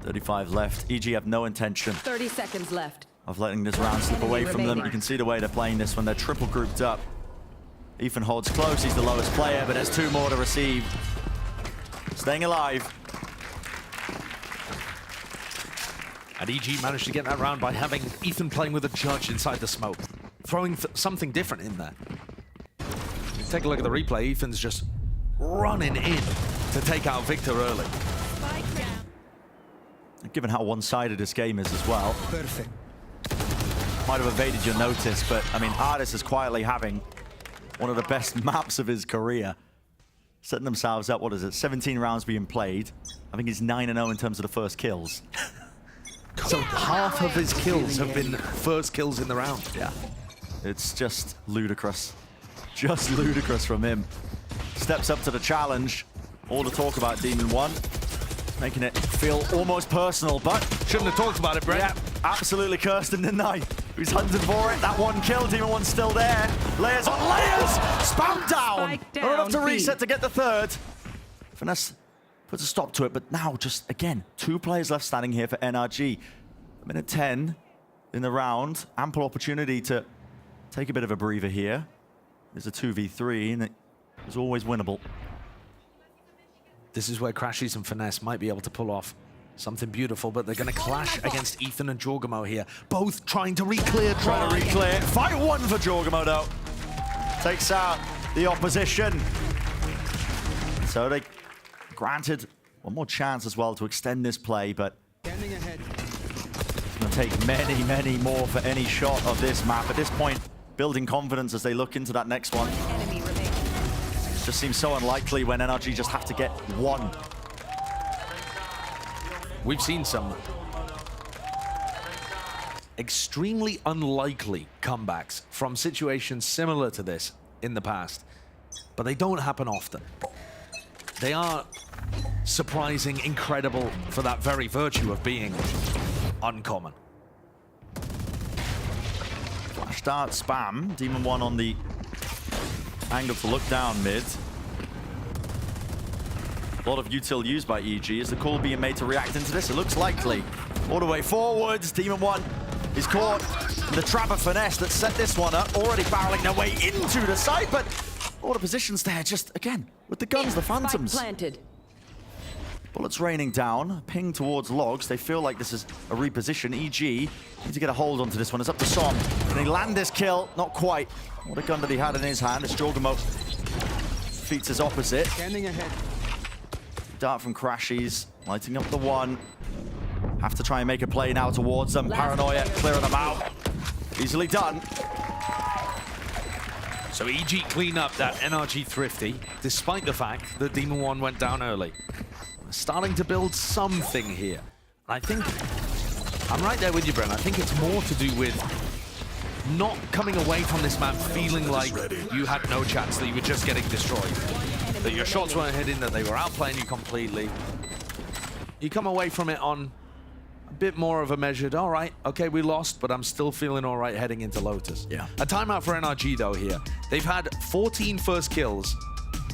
35 left. EG have no intention 30 seconds left. of letting this round slip away from them. remaining. You can see the way they're playing this when they're triple grouped up. Ethan holds close, he's the lowest player, but there's 2 more to receive. Staying alive. And EG managed to get that round by having Ethan playing with a judge inside the smoke, throwing something different in there. Take a look at the replay. Ethan's just running in to take out Victor early. Given how one-sided this game is as well. Perfect. Might have evaded your notice, but I mean, Artist is quietly having one of the best maps of his career. Setting themselves up, what is it, 17 rounds being played. I think he's 9-0 in terms of the first kills. So half of his kills have been first kills in the round. Yeah, it's just ludicrous. Just ludicrous from him. Steps up to the challenge. All the talk about Demon 1. Making it feel almost personal, but... Shouldn't have talked about it, Brent. Yeah, absolutely cursed him, didn't I? He's hunting for it. That 1 kill, Demon 1's still there. Layers on layers! Spam down! Spike Not enough to down, B. reset to get the 3rd. Finesse puts a stop to it, but now just, again, 2 players left standing here for NRG. A minute 10 in the round. Ample opportunity to take a bit of a breather here. is a 2v3, and it is always winnable. This is where Crashies and Finesse might be able to pull off something beautiful, but they're going to clash against Ethan and Jorgamo here. Both trying to re-clear. Trying to re-clear. Fight one for Jorgamo, though. Takes out the opposition. So they granted one more chance as well to extend this play, but it's going to take many, many more for any shot of this map. At this point, building confidence as they look into that next one. It just seems so unlikely when NRG just have to get one. We've seen some extremely unlikely comebacks from situations similar to this in the past, but they don't happen often. They are surprising, incredible for that very virtue of being uncommon. Flash dart spam. Demon 1 on the angle to look down mid. A lot of util used by EG. Is the call being made to react into this? It looks likely. All the way forwards. Demon 1 is caught in the trap of Finesse that set this one up. Already barreling their way into the site, but all the positions there, just again, with the guns, the Phantoms. Planted. Bullets raining down, ping towards logs. They feel like this is a reposition. EG need to get a hold onto this one. It's up to Som. Can he land this kill? Not quite. What a gun that he had in his hand. It's Jorgamo. Defeats his opposite. Standing ahead. Dart from Crashies, lighting up the one. Have to try and make a play now towards them. Paranoia, clearing them out. Easily done. So EG clean up that NRG Thrifty, despite the fact that Demon 1 went down early. Starting to build something here. I think, I'm right there with you, Bren. I think it's more to do with not coming away from this map feeling like you had no chance, that you were just getting destroyed. That your shots weren't hitting, that they were outplaying you completely. You come away from it on a bit more of a measured, all right, okay, we lost, but I'm still feeling all right heading into Lotus. Yeah. A timeout for NRG, though, here. They've had 14 first kills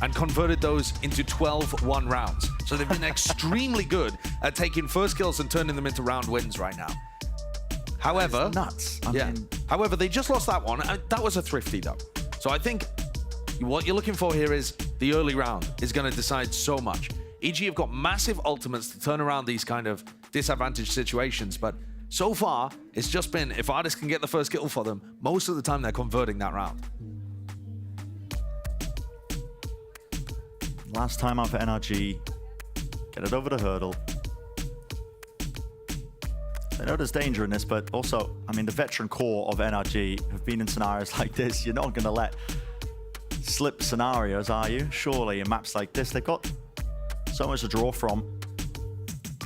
and converted those into 12-1 rounds. So they've been extremely good at taking first kills and turning them into round wins right now. However, nuts. I mean, however, they just lost that one. That was a Thrifty, though. So I think what you're looking for here is the early round is going to decide so much. EG have got massive ultimates to turn around these kind of disadvantaged situations, but so far, it's just been, if Artis can get the first kill for them, most of the time they're converting that round. last time out for NRG. Get it over the hurdle. I know there's danger in this, but also, I mean, the veteran core of NRG have been in scenarios like this. You're not going to let slip scenarios, are you? Surely, in maps like this, they've got so much to draw from.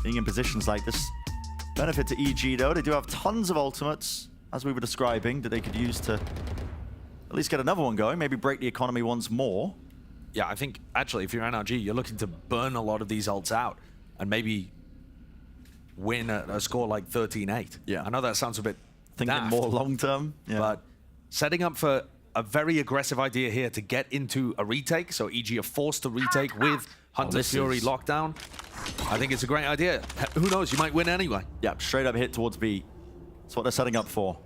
Being in positions like this. Benefit to EG, though. They do have tons of ultimates, as we were describing, that they could use to at least get another one going, maybe break the economy once more. Yeah, I think, actually, if you're NRG, you're looking to burn a lot of these ults out and maybe win a score like 13-8. Yeah. I know that sounds a bit Thinking daft, more long-term. Yeah. but setting up for a very aggressive idea here to get into a retake, so EG are forced to retake with Hunter's Fury lockdown. I think it's a great idea. Who knows, you might win anyway. Yeah, straight up hit towards B. That's what they're setting up for.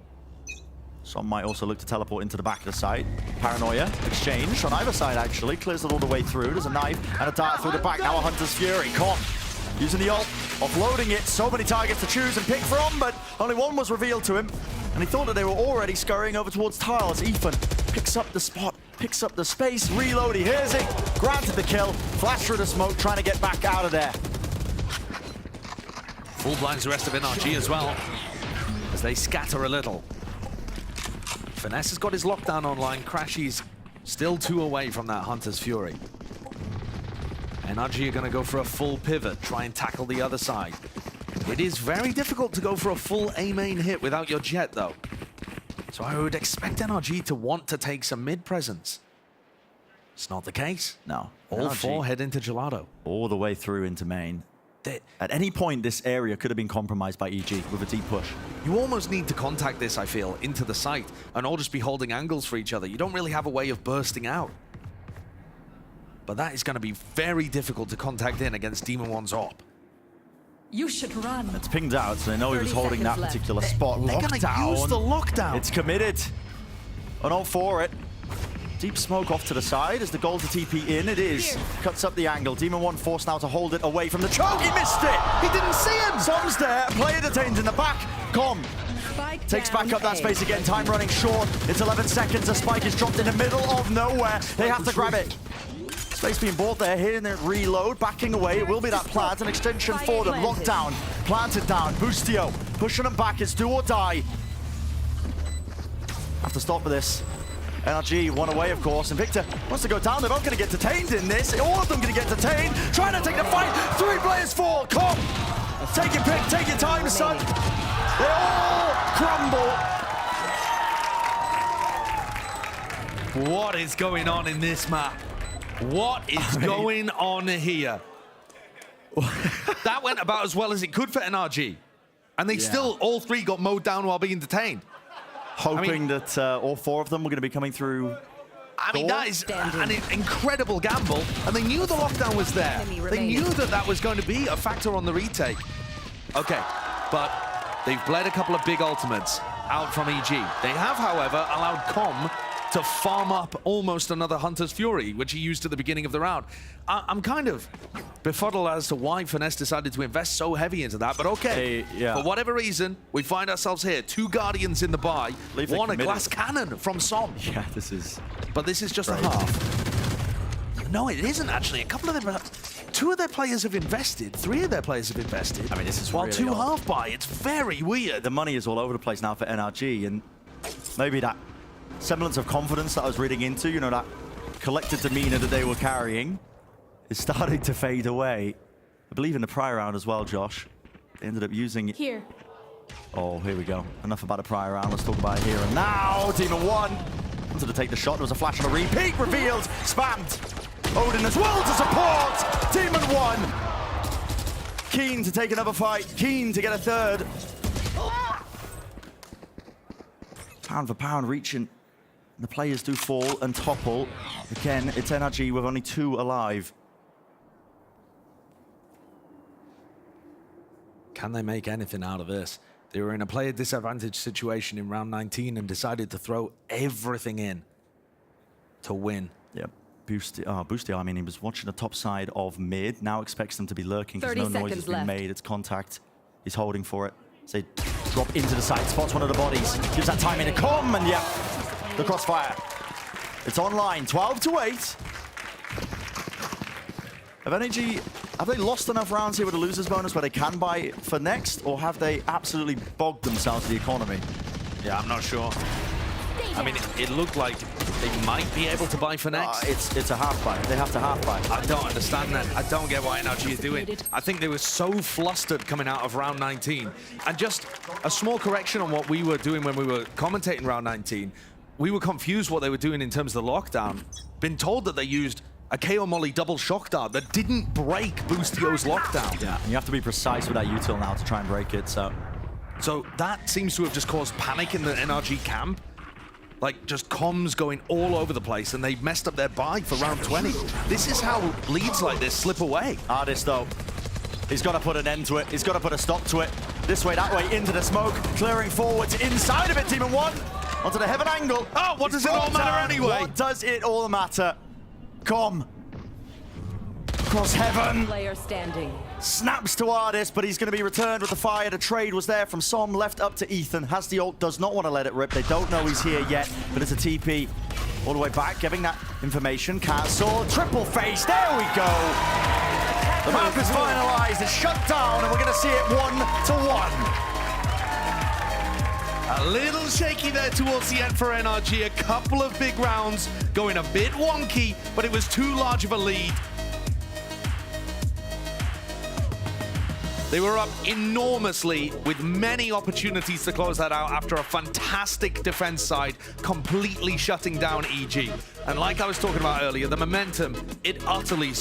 Some might also look to teleport into the back of the site. Paranoia, exchange on either side actually. Clears it all the way through. There's a knife and a dart through the back. Now a Hunter's Fury. Con using the ult, offloading it. So many targets to choose and pick from, but only one was revealed to him. And he thought that they were already scurrying over towards tiles. Ethan picks up the spot, picks up the space, reload, he hears it, granted the kill, flash through the smoke, trying to get back out of there. Full blinds the rest of NRG as well, as they scatter a little. Finesse has got his lockdown online. Crashy's still 2 away from that Hunter's Fury. NRG are going to go for a full pivot, try and tackle the other side. It is very difficult to go for a full A-main hit without your jet, though. So I would expect NRG to want to take some mid presence. It's not the case. No. All NRG 4 head into Gelato. all the way through into main. At any point, this area could have been compromised by EG with a deep push. You almost need to contact this, I feel, into the site and all just be holding angles for each other. You don't really have a way of bursting out. But that is going to be very difficult to contact in against Demon 1's op. You should run. It's pinged out, so they know he was 30 holding that seconds left. particular spot. They're going to use the lockdown. It's committed. On all for it. Deep smoke off to the side. Is the goal to TP in? It is. Cuts up the angle. Demon 1 forced now to hold it away from the choke. He missed it. He didn't see him. Som's there. Player detained in the back. Com takes back up that space again. Time running short. It's 11 seconds. The spike is dropped in the middle of nowhere. They have to grab it. Space being bought there. Here and then reload. Backing away. It will be that plant. An extension for them. Locked down. Planted down. Boostio pushing them back. It's do or die. Have to stop for this. NRG one away, of course, and Victor wants to go down. They're both going to get detained in this. All of them going to get detained. Trying to take the fight. 3 players fall. Come. Take your pick. Take your time, son. They all crumble. What is going on in this map? What is going on here? That went about as well as it could for NRG. And they still, all 3 got mowed down while being detained. Hoping that all 4 of them were going to be coming through. I mean, that is an incredible gamble. And they knew the lockdown was there. They knew that that was going to be a factor on the retake. Okay, but they've bled a couple of big ultimates out from EG. They have, however, allowed Com to farm up almost another Hunter's Fury, which he used at the beginning of the round. I'm kind of befuddled as to why Finesse decided to invest so heavy into that, but okay. For whatever reason, we find ourselves here. 2 Guardians in the buy, 1 a glass cannon from Som. Yeah, this is... But this is just a half. No, it isn't actually. A couple of them... 2 of their players have invested. 3 of their players have invested. I mean, this is while really 2 odd. half buy. It's very weird. The money is all over the place now for NRG, and maybe that semblance of confidence that I was reading into, you know, that collected demeanor that they were carrying, is starting to fade away. I believe in the prior round as well, Josh. They ended up using... Here. Oh, here we go. Enough about the prior round. Let's talk about it here and now. Demon 1 wanted to take the shot. There was a flash and a repeat. Revealed. Spammed. Odin as well to support. Demon 1. Keen to take another fight. Keen to get a 3rd. Pound for pound reaching. The players do fall and topple. Again, it's NRG with only 2 alive. Can they make anything out of this? They were in a player disadvantage situation in round 19 and decided to throw everything in to win. Yep. Boostio, I mean, he was watching the top side of mid. Now expects them to be lurking because no noise has been made. It's contact. He's holding for it. So they drop into the side, spots one of the bodies, gives that time in to come, and yeah, the crossfire. It's online, 12-8. Have they lost enough rounds here with a loser's bonus where they can buy for next, or have they absolutely bogged themselves to the economy? Yeah, I'm not sure. I mean, it looked like they might be able to buy for next. It's a half buy. They have to half buy. I don't understand that. I don't get what NRG is doing. I think they were so flustered coming out of round 19. And just a small correction on what we were doing when we were commentating round 19. We were confused what they were doing in terms of the lockdown. Been told that they used a KO Molly double shock dart that didn't break Boostio's lockdown. Yeah, and you have to be precise with that util now to try and break it, so that seems to have just caused panic in the NRG camp. Like, just comms going all over the place, and they messed up their buy for round 20. This is how leads like this slip away. Artist, though, he's got to put an end to it. He's got to put a stop to it. This way, that way, into the smoke, clearing forwards inside of it, Demon 1. Onto the heaven angle. Oh, what does it all matter anyway? What does it all matter? Com. Across heaven. Player standing. Snaps to Ardis, but he's going to be returned with the fire. The trade was there from Som, left up to Ethan. Has the ult, does not want to let it rip. They don't know he's here yet, but it's a TP. All the way back, giving that information. Castle, triple face, there we go. The map is finalized, it's shut down, and we're going to see it 1-1. A little shaky there towards the end for NRG. A couple of big rounds going a bit wonky, but it was too large of a lead. They were up enormously with many opportunities to close that out after a fantastic defense side completely shutting down EG. And like I was talking about earlier, the momentum, it utterly,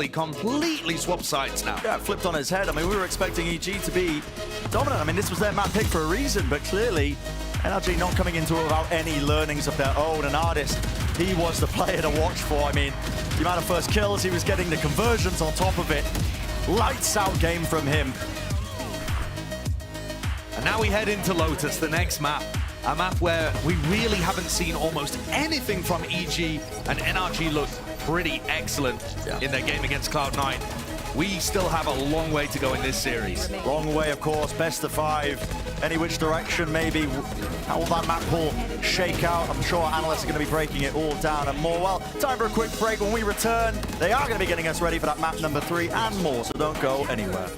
completely swapped sides now. Yeah, it flipped on its head. I mean, we were expecting EG to be dominant. I mean, this was their map pick for a reason, but clearly NRG not coming into it without any learnings of their own. An Artist, he was the player to watch for. I mean, the amount of first kills, he was getting the conversions on top of it. Lights out game from him. And now we head into Lotus, the next map. A map where we really haven't seen almost anything from EG, and NRG looked pretty excellent in their game against Cloud9. We still have a long way to go in this series. Long way, of course, best of 5. Any which direction, maybe. How will that map pool shake out? I'm sure analysts are going to be breaking it all down and more. Well, time for a quick break. When we return, they are going to be getting us ready for that map number 3 and more, so don't go anywhere.